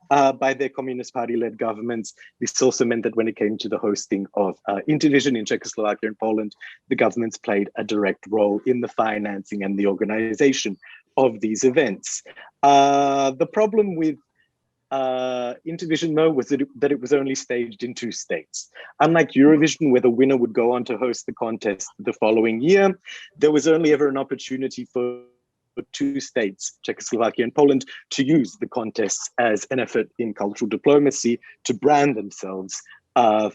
by their Communist Party-led governments, this also meant that when it came to the hosting of Intervision in Czechoslovakia and Poland, the governments played a direct role in the financing and the organization of these events. The problem with Intervision, though, was that it was only staged in two states. Unlike Eurovision, where the winner would go on to host the contest the following year, there was only ever an opportunity for two states, Czechoslovakia and Poland, to use the contests as an effort in cultural diplomacy to brand themselves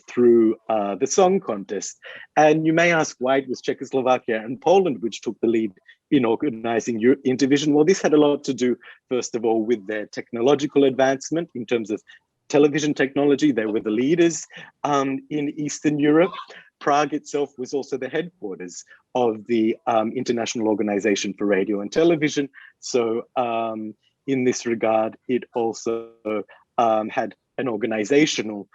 through the song contest. And you may ask why it was Czechoslovakia and Poland which took the lead in organizing Intervision. Well, this had a lot to do, first of all, with their technological advancement in terms of television technology. They were the leaders in Eastern Europe. Prague itself was also the headquarters of the International Organization for Radio and Television. So in this regard, it also had an organizational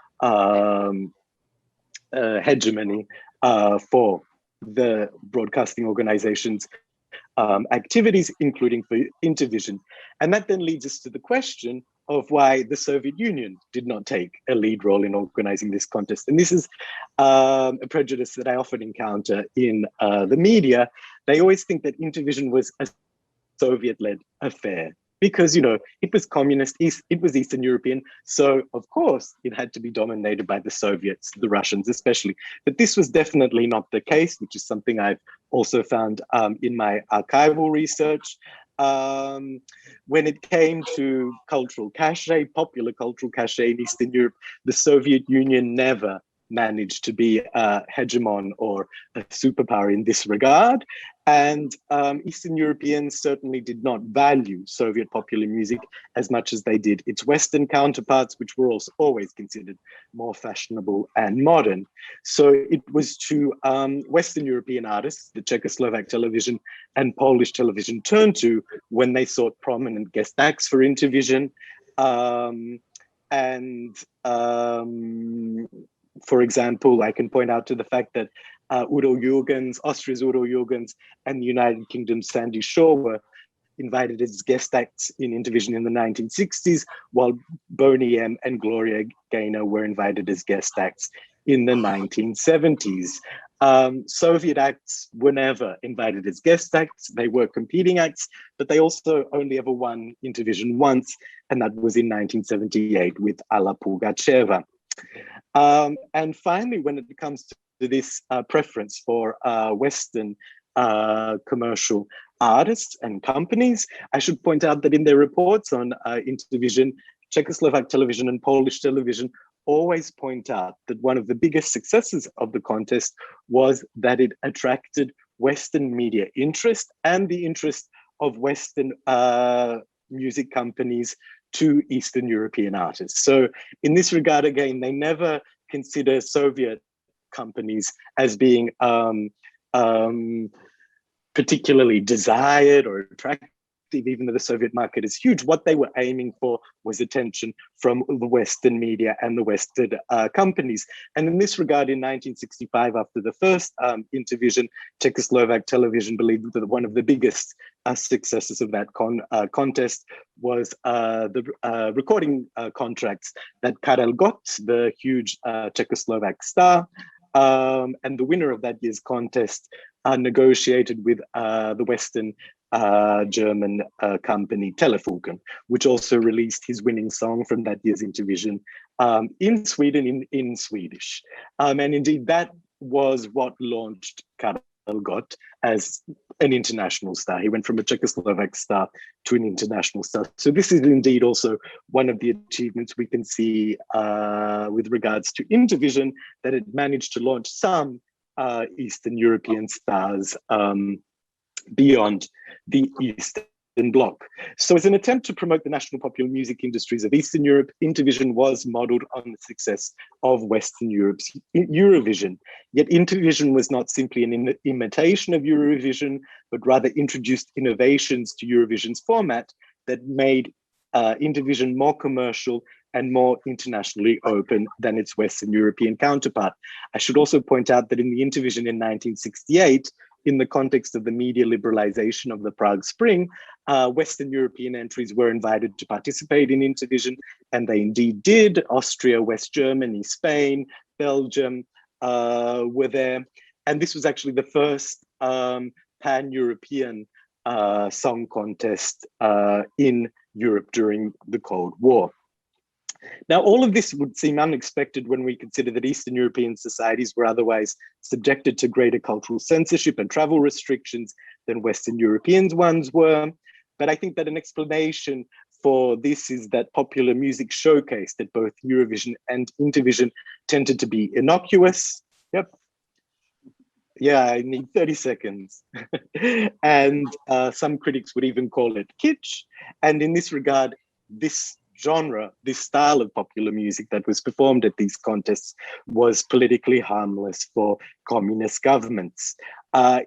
hegemony for the broadcasting organization's activities, including for Intervision. And that then leads us to the question of why the Soviet Union did not take a lead role in organizing this contest. And this is a prejudice that I often encounter in the media. They always think that Intervision was a Soviet-led affair because, you know, it was communist, it was Eastern European. So, of course, it had to be dominated by the Soviets, the Russians especially. But this was definitely not the case, which is something I've also found in my archival research. When it came to cultural cachet, popular cultural cachet in Eastern Europe, the Soviet Union never managed to be a hegemon or a superpower in this regard. And Eastern Europeans certainly did not value Soviet popular music as much as they did its Western counterparts, which were also always considered more fashionable and modern. So it was to Western European artists that Czechoslovak television and Polish television turned to when they sought prominent guest acts for Intervision. For example, I can point out to the fact that Udo Jürgens, Austria's Udo Jürgens, and the United Kingdom's Sandy Shaw were invited as guest acts in Intervision in the 1960s, while Boney M and Gloria Gaynor were invited as guest acts in the 1970s. Soviet acts were never invited as guest acts. They were competing acts, but they also only ever won Intervision once, and that was in 1978 with Alla Pugacheva. And finally, when it comes to this preference for Western commercial artists and companies, I should point out that in their reports on Intervision, Czechoslovak television and Polish television always point out that one of the biggest successes of the contest was that it attracted Western media interest and the interest of Western music companies to Eastern European artists. So in this regard, again, they never consider Soviet companies as being particularly desired or attractive, even though the Soviet market is huge. What they were aiming for was attention from the Western media and the Western companies. And in this regard, in 1965, after the first Intervision, Czechoslovak television believed that one of the biggest successes of that contest was the recording contracts that Karel Gott, the huge Czechoslovak star, and the winner of that year's contest, negotiated with the Western German company Telefunken, which also released his winning song from that year's Intervision in Sweden in Swedish. And indeed, that was what launched Karel Gott as an international star. He went from a Czechoslovak star to an international star. So this is indeed also one of the achievements we can see with regards to Intervision, that it managed to launch some Eastern European stars beyond the Eastern Bloc. So as an attempt to promote the national popular music industries of Eastern Europe, Intervision was modeled on the success of Western Europe's Eurovision. Yet Intervision was not simply an imitation of Eurovision, but rather introduced innovations to Eurovision's format that made Intervision more commercial and more internationally open than its Western European counterpart. I should also point out that in the Intervision in 1968, in the context of the media liberalization of the Prague Spring, Western European entries were invited to participate in Intervision, and they indeed did. Austria, West Germany, Spain, Belgium were there. And this was actually the first pan-European song contest in Europe during the Cold War. Now, all of this would seem unexpected when we consider that Eastern European societies were otherwise subjected to greater cultural censorship and travel restrictions than Western European ones were. But I think that an explanation for this is that popular music showcased at both Eurovision and Intervision tended to be innocuous. Yep. Yeah, I need 30 seconds. And some critics would even call it kitsch. And in this regard, this genre, this style of popular music that was performed at these contests was politically harmless for communist governments.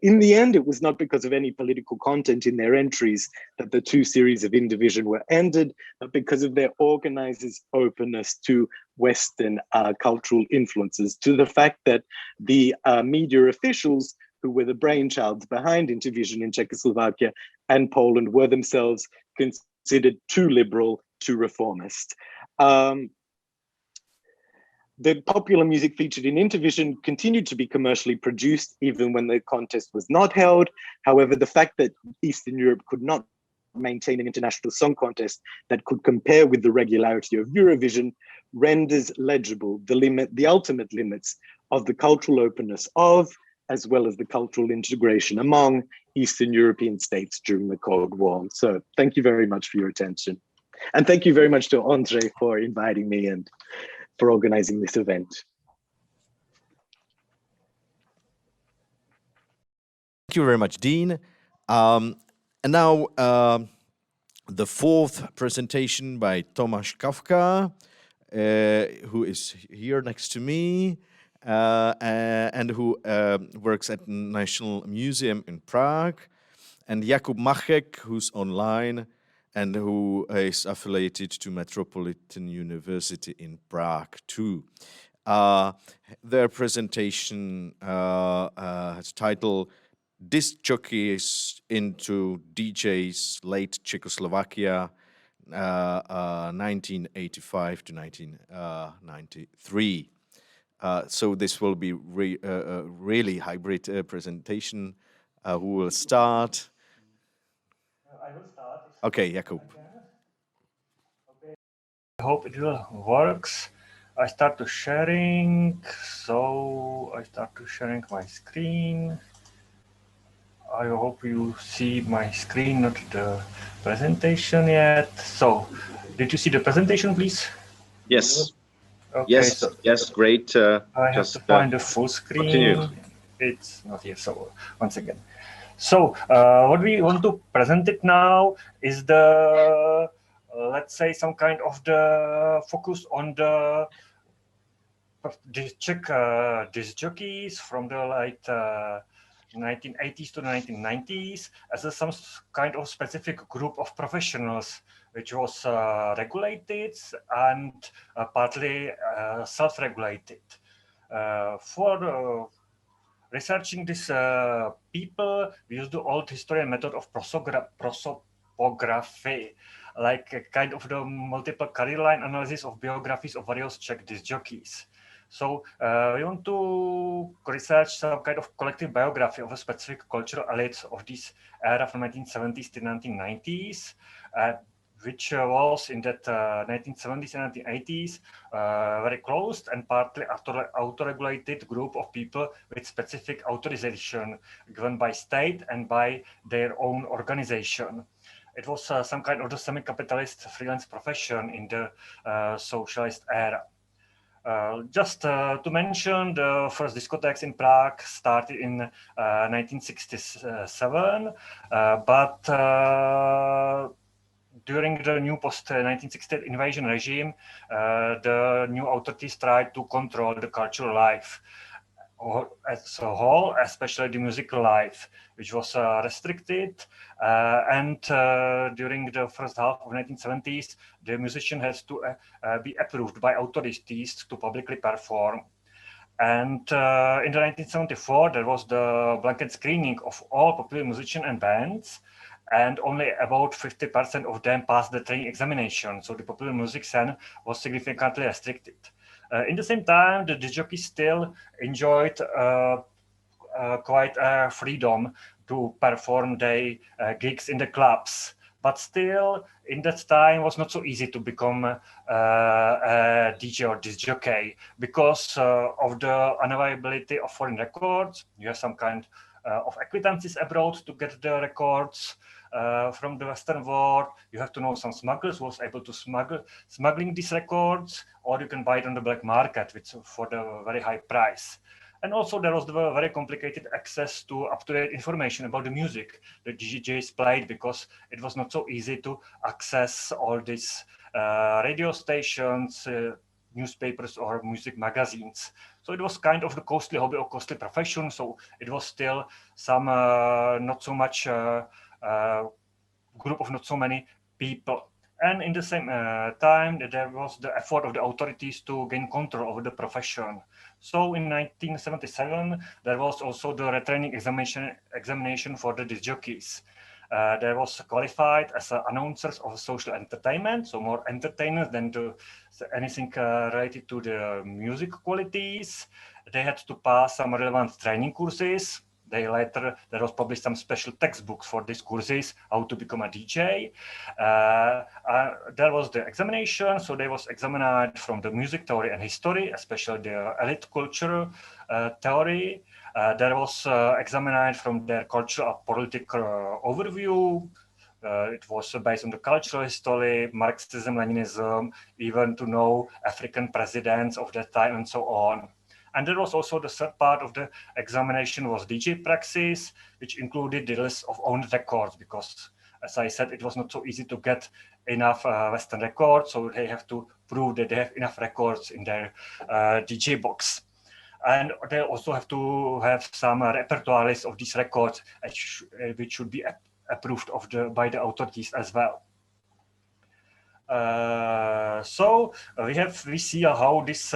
In the end, it was not because of any political content in their entries that the two series of Intervision were ended, but because of their organizers' openness to Western cultural influences, to the fact that the media officials who were the brainchilds behind Intervision in Czechoslovakia and Poland were themselves considered too liberal, too reformist. The popular music featured in Intervision continued to be commercially produced even when the contest was not held. However, the fact that Eastern Europe could not maintain an international song contest that could compare with the regularity of Eurovision renders legible the ultimate limits of the cultural openness of, as well as the cultural integration among Eastern European states during the Cold War. So thank you very much for your attention. And thank you very much to Ondřej for inviting me and for organizing this event. Thank you very much, Dean. And now the fourth presentation by Tomáš Kavka, who is here next to me and who works at National Museum in Prague, and Jakub Machek, who's online and who is affiliated to Metropolitan University in Prague too. Their presentation has titled "Disc Jockeys into DJs Late Czechoslovakia, 1985 to 1993. So this will be really hybrid presentation. Who will start? I will start. Okay, Jakub. Okay. I hope it will works. I start to sharing. So I start to sharing my screen. I hope you see my screen, not the presentation yet. So, did you see the presentation, please? Yes. Okay, Yes. so Yes. Great. I have to find the full screen. Continue. It's not here. So once again. So what we want to present it now is the let's say some kind of the focus on the Czech disc jockeys from the late 1980s to the 1990s as some kind of specific group of professionals which was regulated and partly self-regulated. For researching these people, we use the old historian method of prosopography, like a kind of the multiple career line analysis of biographies of various Czech disc jockeys. So we want to research some kind of collective biography of a specific cultural elite of this era from 1970s to 1990s, which was in that 1970s and 1980s very closed and partly auto-regulated group of people with specific authorization given by state and by their own organization. It was some kind of the semi-capitalist freelance profession in the socialist era. Just to mention, the first discotheques in Prague started in 1967, but during the new post-1968 invasion regime, the new authorities tried to control the cultural life as a whole, especially the musical life, which was restricted. And during the first half of 1970s, the musician has to be approved by authorities to publicly perform. And in the 1974, there was the blanket screening of all popular musicians and bands, and only about 50% of them passed the training examination. So the popular music scene was significantly restricted. In the same time, the disc jockeys still enjoyed quite freedom to perform their gigs in the clubs. But still, in that time, it was not so easy to become a DJ or disc jockey because of the unavailability of foreign records. You have some kind of acquaintances abroad to get the records from the Western world. You have to know some smugglers who was able to smuggling these records, or you can buy it on the black market for the very high price. And also there was the very complicated access to up-to-date information about the music the DJs played, because it was not so easy to access all these radio stations, newspapers or music magazines. So it was kind of the costly hobby or costly profession. So it was still some not so much group of not so many people. And in the same time, there was the effort of the authorities to gain control over the profession. So in 1977, there was also the retraining examination for the disc jockeys. There was qualified as announcers of social entertainment, so more entertainers than anything related to the music qualities. They had to pass some relevant training courses. There was published some special textbooks for these courses, how to become a DJ. There was the examination, so they was examined from the music theory and history, especially the elite culture theory. There was examined from their cultural political overview. It was based on the cultural history, Marxism, Leninism, even to know African presidents of that time and so on. And there was also the third part of the examination was DJ praxis, which included the list of owned records, because as I said, it was not so easy to get enough Western records, so they have to prove that they have enough records in their DJ box. And they also have to have some repertoire list of these records, which should be approved by the authorities as well. So we see how this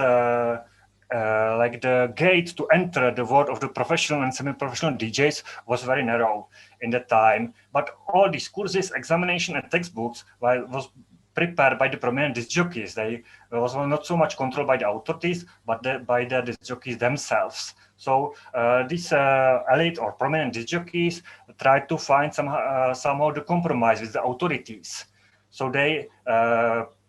like the gate to enter the world of the professional and semi-professional DJs was very narrow in that time. But all these courses, examination and textbooks was prepared by the prominent disc jockeys. They was not so much controlled by the authorities, but by the disc jockeys themselves. So these elite or prominent disc jockeys tried to find somehow the compromise with the authorities. So they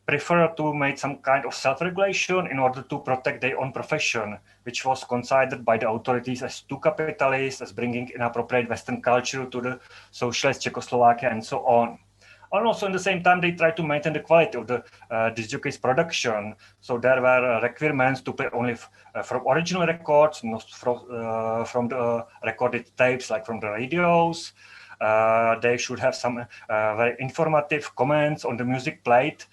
prefer to make some kind of self-regulation in order to protect their own profession, which was considered by the authorities as too capitalist, as bringing inappropriate Western culture to the socialist Czechoslovakia and so on. And also at the same time, they tried to maintain the quality of the disc jockey's production. So there were requirements to play only from original records, not from the recorded tapes, like from the radios. They should have some very informative comments on the music played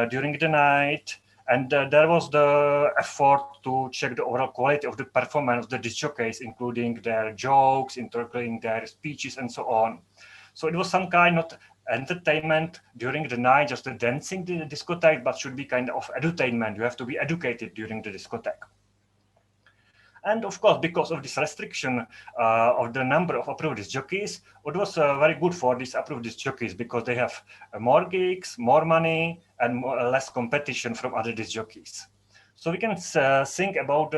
during the night. And there was the effort to check the overall quality of the performance of the disc jockeys, including their jokes, including their speeches, and so on. So it was some kind of entertainment during the night, just the dancing the discotheque, but should be kind of edutainment. You have to be educated during the discotheque. And of course, because of this restriction of the number of approved disc jockeys, it was very good for these approved disc jockeys because they have more gigs, more money, and less competition from other disc jockeys. So we can think about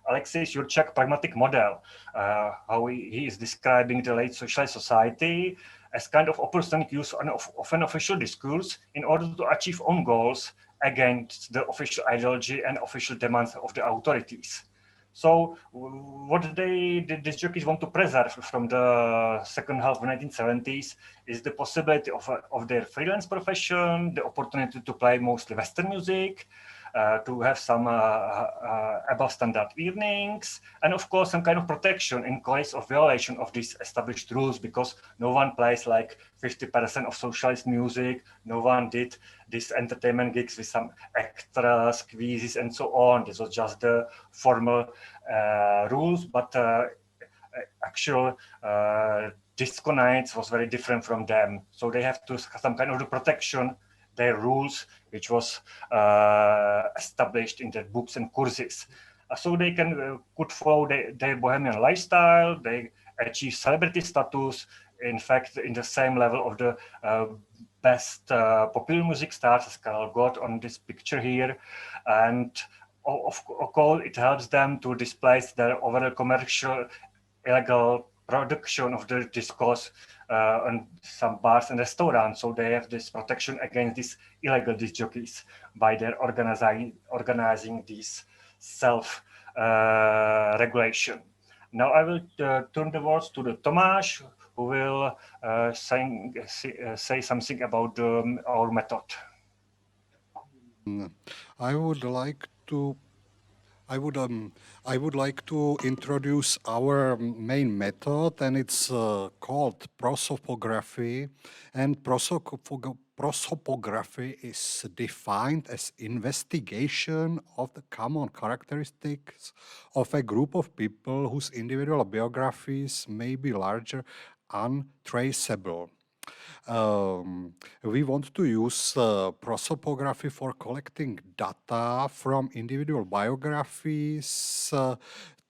Alexei Jurčak's pragmatic model, how he is describing the late socialist society as kind of opportunistic use of an official discourse in order to achieve own goals against the official ideology and official demands of the authorities. So what the disc jockeys want to preserve from the second half of the 1970s is the possibility of their freelance profession, the opportunity to play mostly Western music, to have some above standard earnings, and of course some kind of protection in case of violation of these established rules, because no one plays like 50% of socialist music, no one did these entertainment gigs with some extras, quizzes, and so on. This was just the formal rules, but actual disco nights was very different from them. So they have to have some kind of the protection, their rules, which was established in their books and courses. So they could follow their bohemian lifestyle, they achieve celebrity status, in fact, in the same level of the best popular music stars, as Karel got on this picture here. And of course, it helps them to displace their overall commercial, illegal production of the discourse on some bars and restaurants. So they have this protection against these illegal disc jockeys by their organizing this self-regulation. Now I will turn the words to the Tomáš, who will say something about our method. I would like to introduce our main method, and it's called prosopography. And prosopography is defined as investigation of the common characteristics of a group of people whose individual biographies may be larger untraceable. We want to use prosopography for collecting data from individual biographies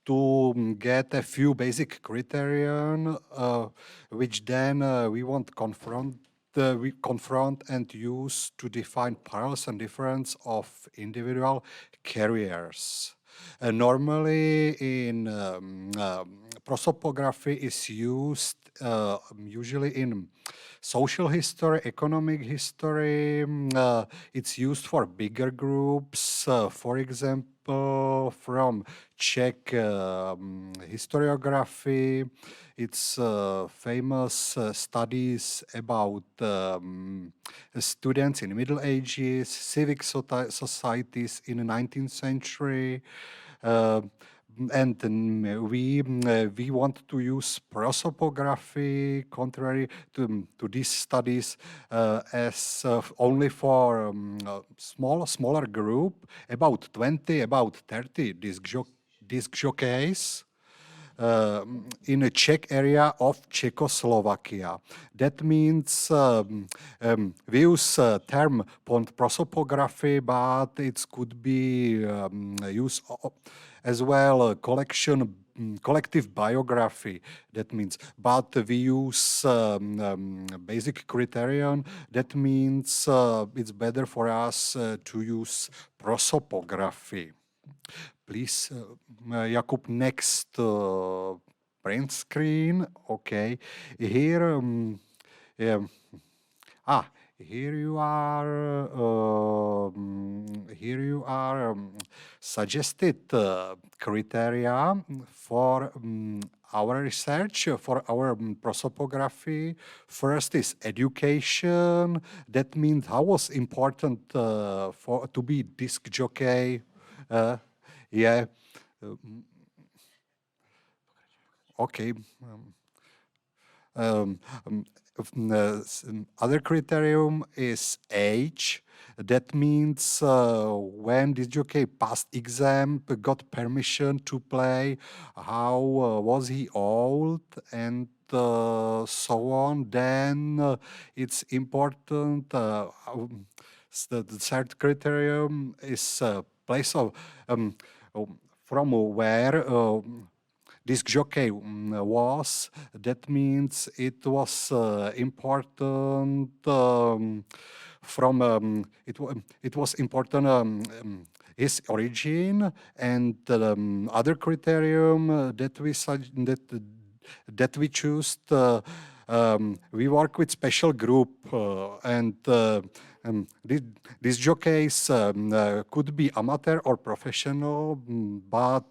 to get a few basic criteria, which then we want we confront and use to define parallels and difference of individual careers. Normally, in prosopography is used usually in social history, economic history. It's used for bigger groups, for example, from Czech historiography. It's famous studies about students in the Middle Ages, civic societies in the 19th century. And we want to use prosopography, contrary to these studies, as only for smaller group, about 20, about 30 disc jockeys in a Czech area of Czechoslovakia. That means we use term prosopography, but it could be used as well a collection collective biography. That means, but we use basic criterion. That means it's better for us to use prosopography. Please, Jakub, next print screen. Okay, here, here you are suggested criteria for our research, for our prosopography. First is education. That means how was important to be disc jockey. Yeah. Okay. Other criterion is age. That means when this jockey passed exam, got permission to play, how was he old, and so on. Then it's important. The third criterion is place of from where disc jockey was. That means it was important from it was important his origin, and other criterion that we choose. We work with special group and these jockeys could be amateur or professional, but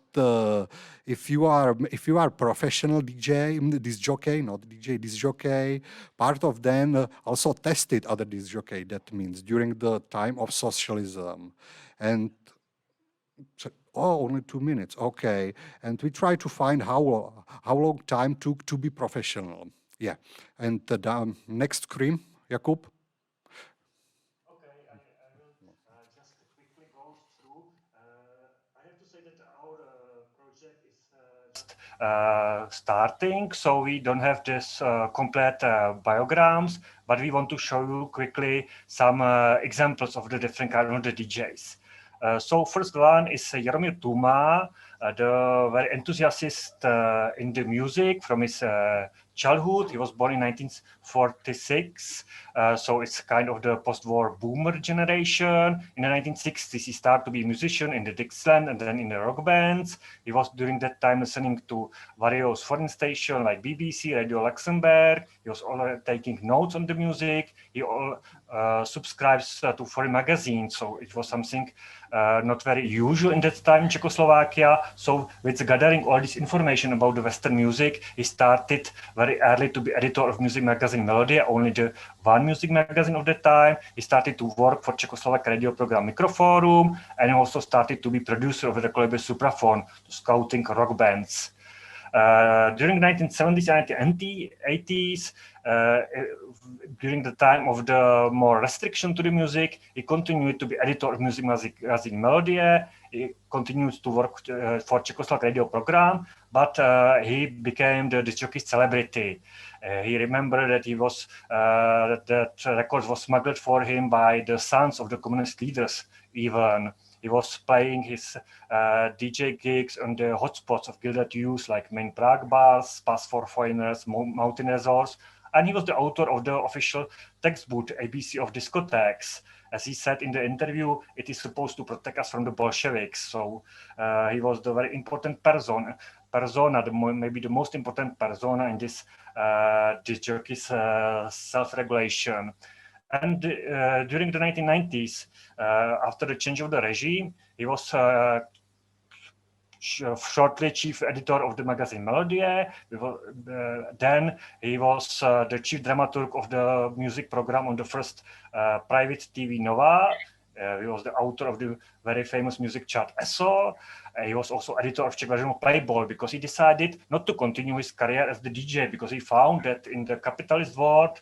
if you are professional disc jockey, part of them also tested other disc jockey. That means during the time of socialism, and only 2 minutes. Okay, and we try to find how long time took to be professional. Yeah, and the next screen, Jakub. Okay, I will just quickly go through. I have to say that our project is just starting, so we don't have this complete biograms, but we want to show you quickly some examples of the different kind of the DJs. So first one is Jaromír Tuma, the very enthusiast in the music from his childhood. He was born in 1946, so it's kind of the post-war boomer generation. In the 1960s, he started to be a musician in the Dixieland and then in the rock bands. He was during that time listening to various foreign stations like BBC, Radio Luxembourg. He was already taking notes on the music. He subscribes to foreign magazines, so it was something not very usual in that time in Czechoslovakia. So with gathering all this information about the Western music, he started very early to be editor of music magazine Mládež, only the one music magazine of the time. He started to work for Czechoslovak radio program Mikroforum, and he also started to be producer of the Kolibri Supraphon, scouting rock bands. During the 1970s and 1980s, during the time of the more restriction to the music, he continued to be editor of music magazine Mládež. He continued to work for Czechoslovak radio program, but he became the disc jockey celebrity. He remembered that he was that record was smuggled for him by the sons of the communist leaders. Even he was playing his DJ gigs on the hotspots of gilded youth like main Prague bars, Pass for Foreigners, Mountain Resorts, and he was the author of the official textbook ABC of discotheques. As he said in the interview, it is supposed to protect us from the Bolsheviks. So he was the very important persona, maybe the most important persona in this disc jockey's self-regulation. And during the 1990s, after the change of the regime, he was shortly chief editor of the magazine Mládež. Then he was the chief dramaturg of the music program on the first private TV Nova. He was the author of the very famous music chart ESO. He was also editor of Czech version of Playboy because he decided not to continue his career as the DJ because he found that in the capitalist world,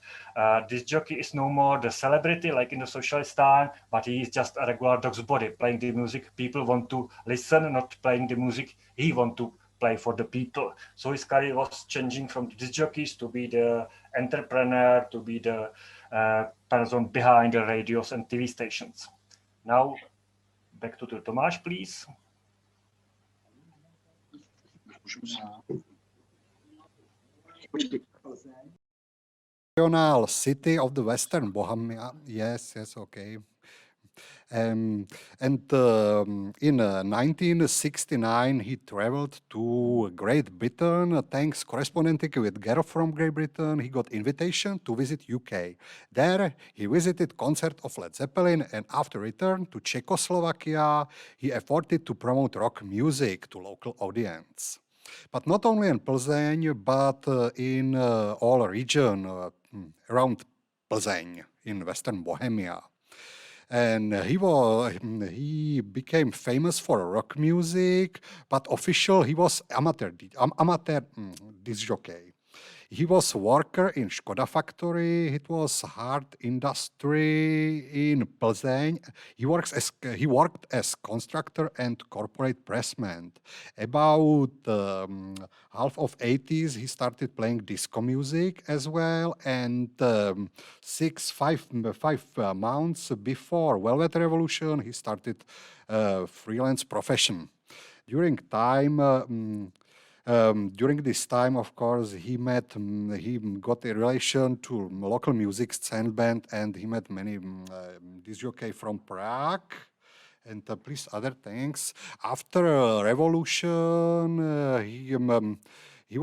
this jockey is no more the celebrity like in the socialist time, but he is just a regular dog's body playing the music people want to listen, not playing the music he want to play for the people. So his career was changing from the disc jockeys to be the entrepreneur, to be the person behind the radios and TV stations. Now, back to Tomáš, please. Regional city of the Western Bohemia. Yes, okay. In 1969, he traveled to Great Britain. Thanks corresponding with Gero from Great Britain, he got invitation to visit UK. There, he visited concert of Led Zeppelin, and after return to Czechoslovakia, he efforted to promote rock music to local audience. But not only in Plzeň, but in all region around Plzeň in Western Bohemia. And he became famous for rock music, but he was amateur disc jockey. He was worker in Škoda factory. It was hard industry in Plzeň. He worked as constructor and corporate pressman. About half of 80s, he started playing disco music as well. And 5 months before Velvet Revolution, he started freelance profession. During this time, of course, he got a relation to local music scene band, and he met many disc jockey from Prague. And please, other things. After revolution, he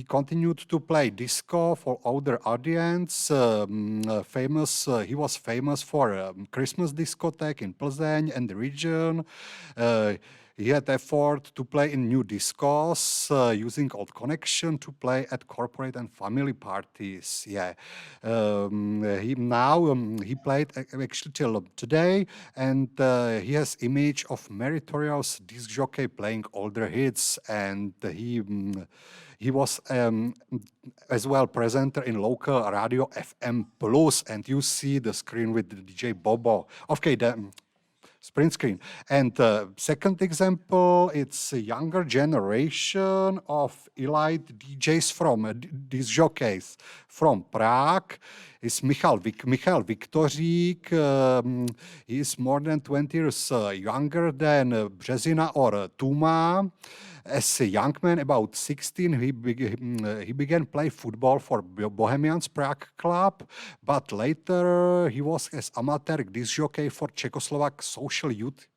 continued to play disco for older audience. He was famous for Christmas discotheque in Plzeň and the region. He had effort to play in new discos, using old connection to play at corporate and family parties. Yeah, he played actually till today, and he has image of meritorious disc jockey playing older hits, and he was as well presenter in local radio FM Plus, and you see the screen with the DJ Bobo. Okay, sprint screen. And second example, it's a younger generation of elite DJs from disc jockeys from Prague. It's Michal Viktorík. He is more than 20 years younger than Březina or Tuma. As a young man, about 16, he began play football for Bohemians Prague club, but later he was as amateur disc jockey for Czechoslovak Social Youth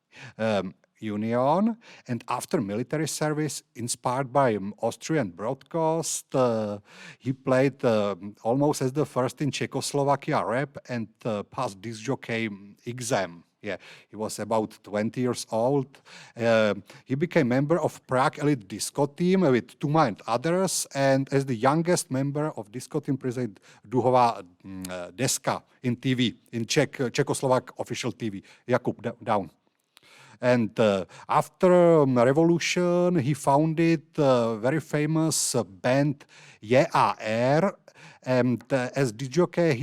Union, and after military service, inspired by Austrian broadcast, he played almost as the first in Czechoslovakia rap and passed disc jockey exam. Yeah, he was about 20 years old. He became member of Prague elite disco team with Tuma and others, and as the youngest member of disco team presented Duhová deska in TV, in Czechoslovak official TV. Jakub, down. And after revolution, he founded a very famous band JAR. And as disc jockey,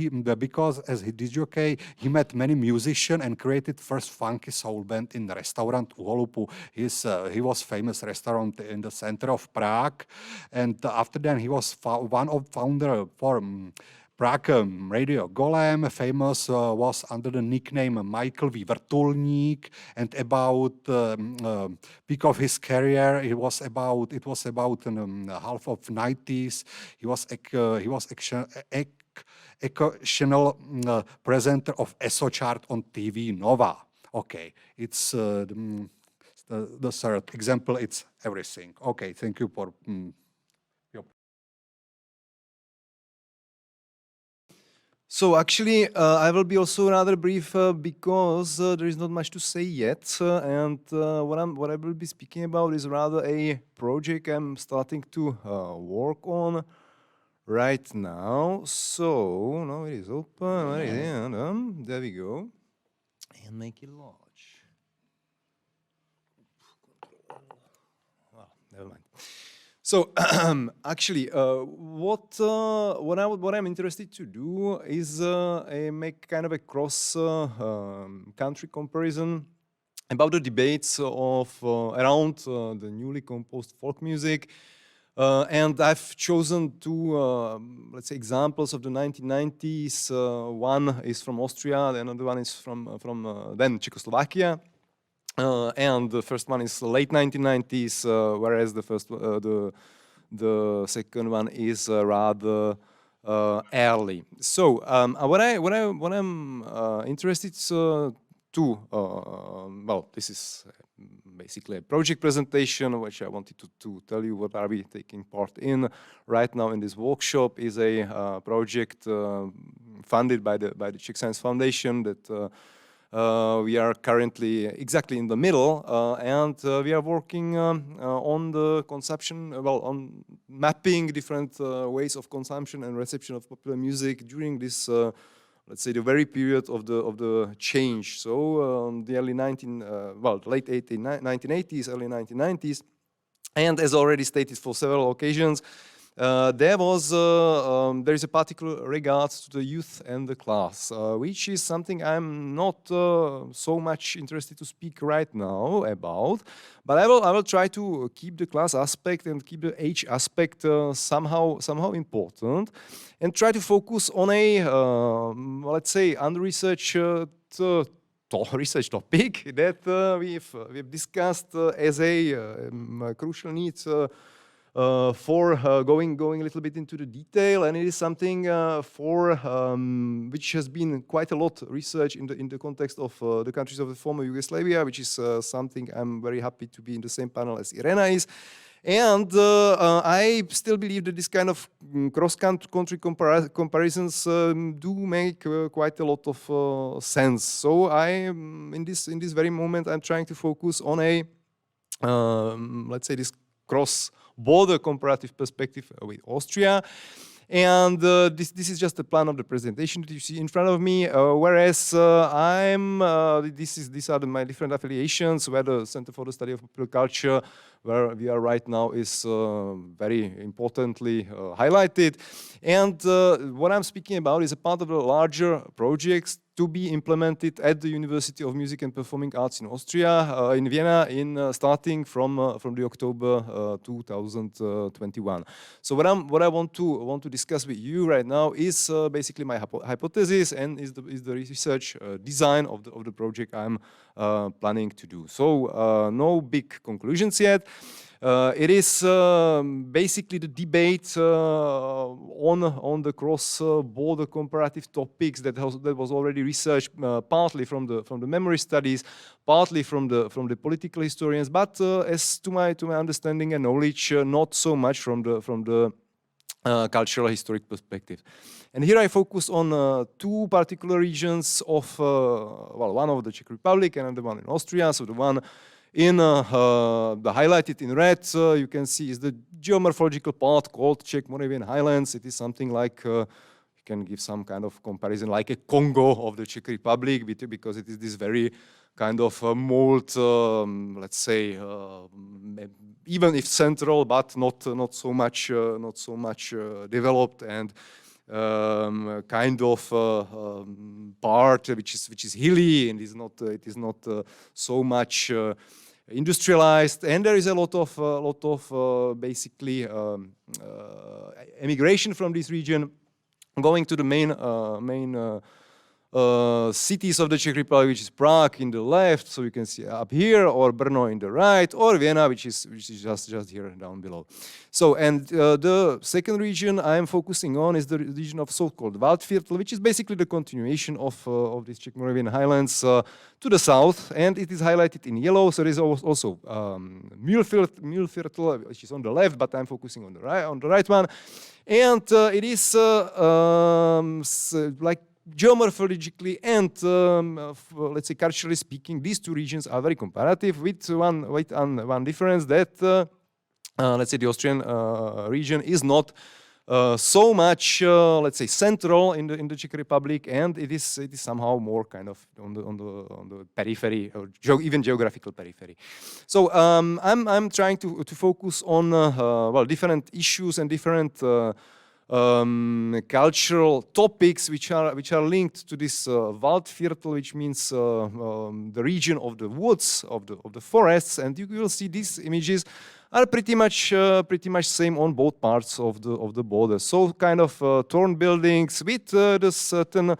he met many musicians and created first funky soul band in the restaurant Uholupu. He was famous restaurant in the center of Prague. And after that, he was one of founder for Prague Radio Golem, famous was under the nickname Michael V. Vrtulník, and about peak of his career, it was about half of 90s. He was occasional presenter of ESO chart on TV Nova. Okay, it's the third example. It's everything. Okay, thank you for. So actually, I will be also rather brief because there is not much to say yet, and what I will be speaking about is rather a project I'm starting to work on right now. So now it is open. There we go, and make it large. Well, never mind. So actually, what I'm interested to do is make kind of a cross country comparison about the debates of around the newly composed folk music, and I've chosen two let's say examples of the 1990s. One is from Austria, the other one is from then Czechoslovakia. and the first one is late 1990s, whereas the second one is rather early. So what I'm interested well, this is basically a project presentation, which I wanted to tell you what are we taking part in right now in this workshop. Is a project funded by the Czech Science Foundation that we are currently exactly in the middle, and we are working on the consumption, on mapping different ways of consumption and reception of popular music during this let's say the very period of the change. So the early late 1980s, early 1990s, and as already stated for several occasions, there is a particular regard to the youth and the class, which is something I'm not so much interested to speak right now about, but I will try to keep the class aspect and keep the age aspect somehow important, and try to focus on a let's say under-researched research topic that we've discussed as a crucial need for going a little bit into the detail, and it is something which has been quite a lot research in the context of the countries of the former Yugoslavia, which is something I'm very happy to be in the same panel as Irena is. And I still believe that this kind of cross-country comparisons do make quite a lot of sense. So in this very moment, I'm trying to focus on a let's say this cross-border comparative perspective with Austria. And this is just a plan of the presentation that you see in front of me. Whereas these are my different affiliations, where the Center for the Study of Popular Culture, where we are right now, is very importantly highlighted. And what I'm speaking about is a part of the larger projects to be implemented at the University of Music and Performing Arts in Austria, in Vienna, starting from the October 2021. So what I want to discuss with you right now is basically my hypothesis, and is the research design of the project I'm planning to do. So no big conclusions yet. It is basically the debate on the cross-border comparative topics that was already researched partly from the memory studies, partly from the political historians, but as to my understanding and knowledge, not so much from the cultural historic perspective. And here I focus on two particular regions of one of the Czech Republic and another one in Austria. So the one in the highlighted in red, you can see is the geomorphological part called Czech Moravian Highlands. It is something like, you can give some kind of comparison, like a Congo of the Czech Republic, because it is this very kind of mold, let's say, even if central, but not so much developed, and kind of part which is hilly and it is not so much industrialized, and there is a lot of basically emigration from this region, going to the main cities of the Czech Republic, which is Prague in the left, so you can see up here, or Brno in the right, or Vienna, which is just here down below. So, and the second region I'm focusing on is the region of so-called Waldviertel, which is basically the continuation of these Czech Moravian Highlands to the south, and it is highlighted in yellow. So there is also Mühlviertel, which is on the left, but I'm focusing on the right one, and it is like geomorphologically and let's say culturally speaking, these two regions are very comparative, with one difference, that let's say the Austrian region is not so much let's say central in the Czech Republic, and it is somehow more kind of on the periphery, or even geographical periphery. So I'm trying to focus on different issues and different cultural topics which are linked to this Waldviertel, which means the region of the woods, of the forests, and you will see these images are pretty much same on both parts of the border. So kind of torn buildings with the certain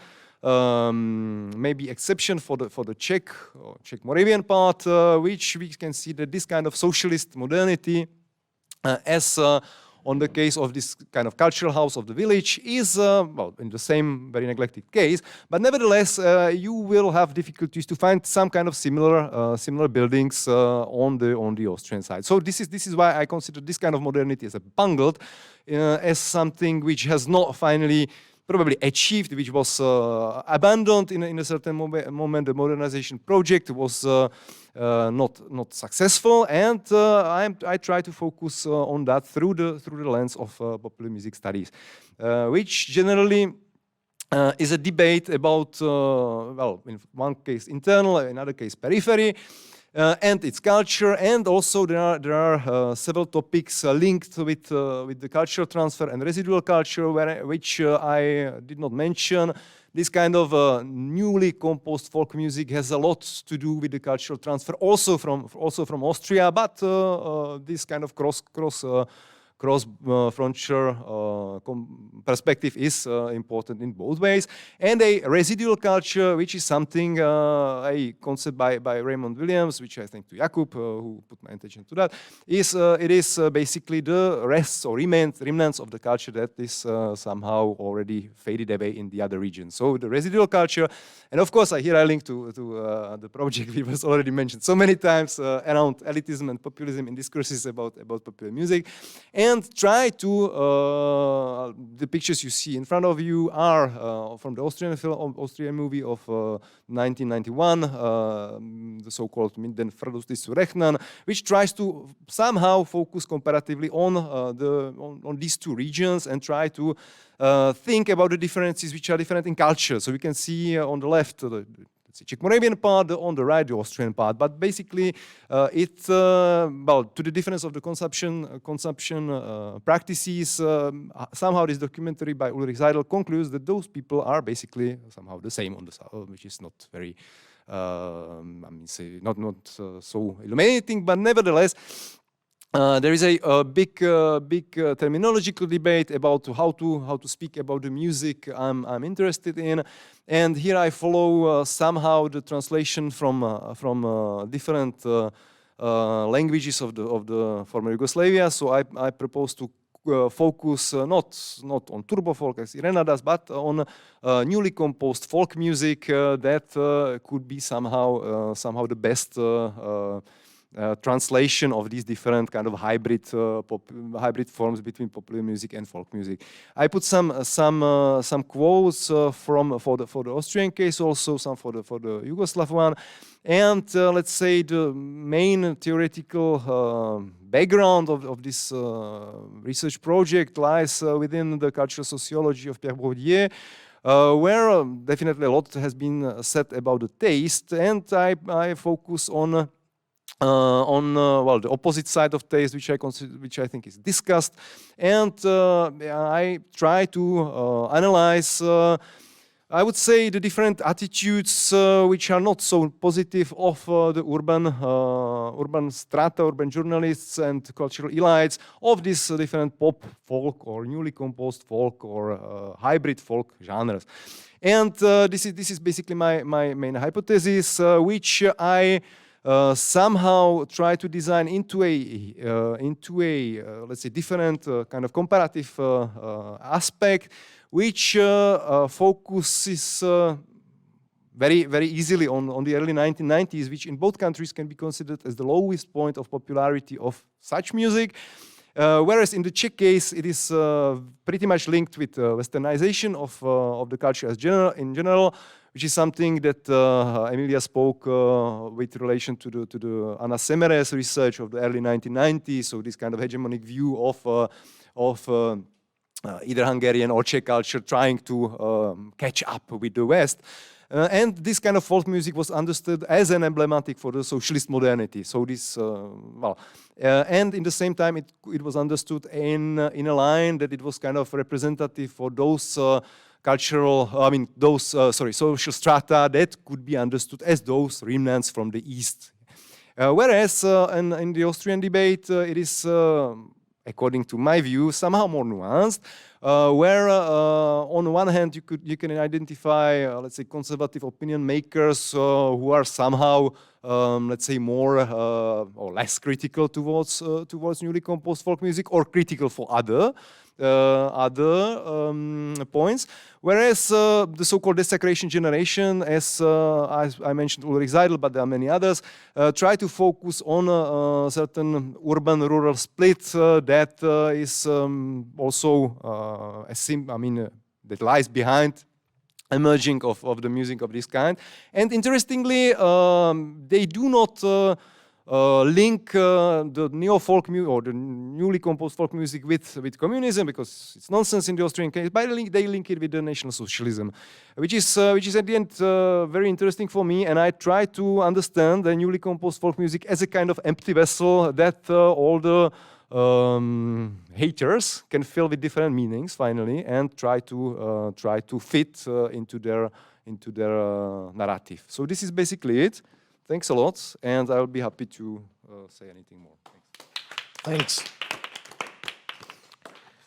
maybe exception for the Czech or Czech Moravian part, which we can see that this kind of socialist modernity, as on the case of this kind of cultural house of the village, is well, in the same very neglected case, but nevertheless you will have difficulties to find some kind of similar buildings on the Austrian side. So this is why I consider this kind of modernity as a bungled, as something which has not finally probably achieved, which was abandoned in a certain moment. The modernization project was not successful, and I try to focus on that through the lens of popular music studies, which generally is a debate about, well, in one case internal, in another case periphery, and its culture, and also there are several topics linked with the cultural transfer and residual culture, which I did not mention. This kind of newly composed folk music has a lot to do with the cultural transfer, also from Austria, but this kind of cross-frontier perspective is important in both ways. And a residual culture, which is something, a concept by Raymond Williams, which I think to Jakub, who put my attention to that, is it is basically the rests or remnants of the culture that is somehow already faded away in the other regions. So the residual culture, and of course here I link to the project we was already mentioned so many times around elitism and populism in discourses about popular music. And try to, the pictures you see in front of you are from the Austrian movie of 1991, the so-called Minden Verlust ist zu rechnen, which tries to somehow focus comparatively on these two regions and try to think about the differences which are different in culture. So we can see on the left the Czech Moravian part, on the right the Austrian part, but basically it's well, to the difference of the consumption practices. Somehow this documentary by Ulrich Seidel concludes that those people are basically somehow the same on the south, which is not very, I mean, say not so illuminating, but nevertheless. There is a big terminological debate about how to speak about the music I'm interested in, and here I follow somehow the translation from different languages of the former Yugoslavia. So I propose to focus not on turbo folk as Irena does, but on newly composed folk music that could be somehow the best. Translation of these different kind of hybrid forms between popular music and folk music. I put some quotes for the Austrian case, also some for the Yugoslav one, and let's say the main theoretical background of this research project lies within the cultural sociology of Pierre Bourdieu. Where definitely a lot has been said about the taste, and I focus on well, the opposite side of taste, which I think is discussed, and I try to analyze, I would say, the different attitudes which are not so positive of the urban strata, urban journalists and cultural elites of these different pop, folk, or newly composed folk, or hybrid folk genres. And this is basically my main hypothesis, which I somehow try to design into a let's say different kind of comparative aspect, which focuses very easily on the early 1990s, which in both countries can be considered as the lowest point of popularity of such music. Whereas in the Czech case, it is pretty much linked with westernization of the culture in general, which is something that Emilia spoke with relation to the Anna Semere's research of the early 1990s. So this kind of hegemonic view of either Hungarian or Czech culture trying to catch up with the West. And this kind of folk music was understood as an emblematic for the socialist modernity. So this, and in the same time, it was understood in a line that it was kind of representative for those social strata that could be understood as those remnants from the East. Whereas in the Austrian debate, it is, according to my view, somehow more nuanced. where on one hand you can identify, let's say, conservative opinion makers who are somehow, let's say, more or less critical towards newly composed folk music, or critical for other points, whereas the so-called desecration generation, as I mentioned Ulrich Seidel, but there are many others, try to focus on a certain urban-rural split that is also that lies behind emerging of the music of this kind. And interestingly, they do not link the neo-folk music or the newly composed folk music with communism, because it's nonsense in the Austrian case, but they link it with the National Socialism, which is at the end very interesting for me, and I try to understand the newly composed folk music as a kind of empty vessel that all the haters can fill with different meanings finally, and try to fit into their narrative. So this is basically it. Thanks a lot, and I'll be happy to say anything more. Thanks. Thanks.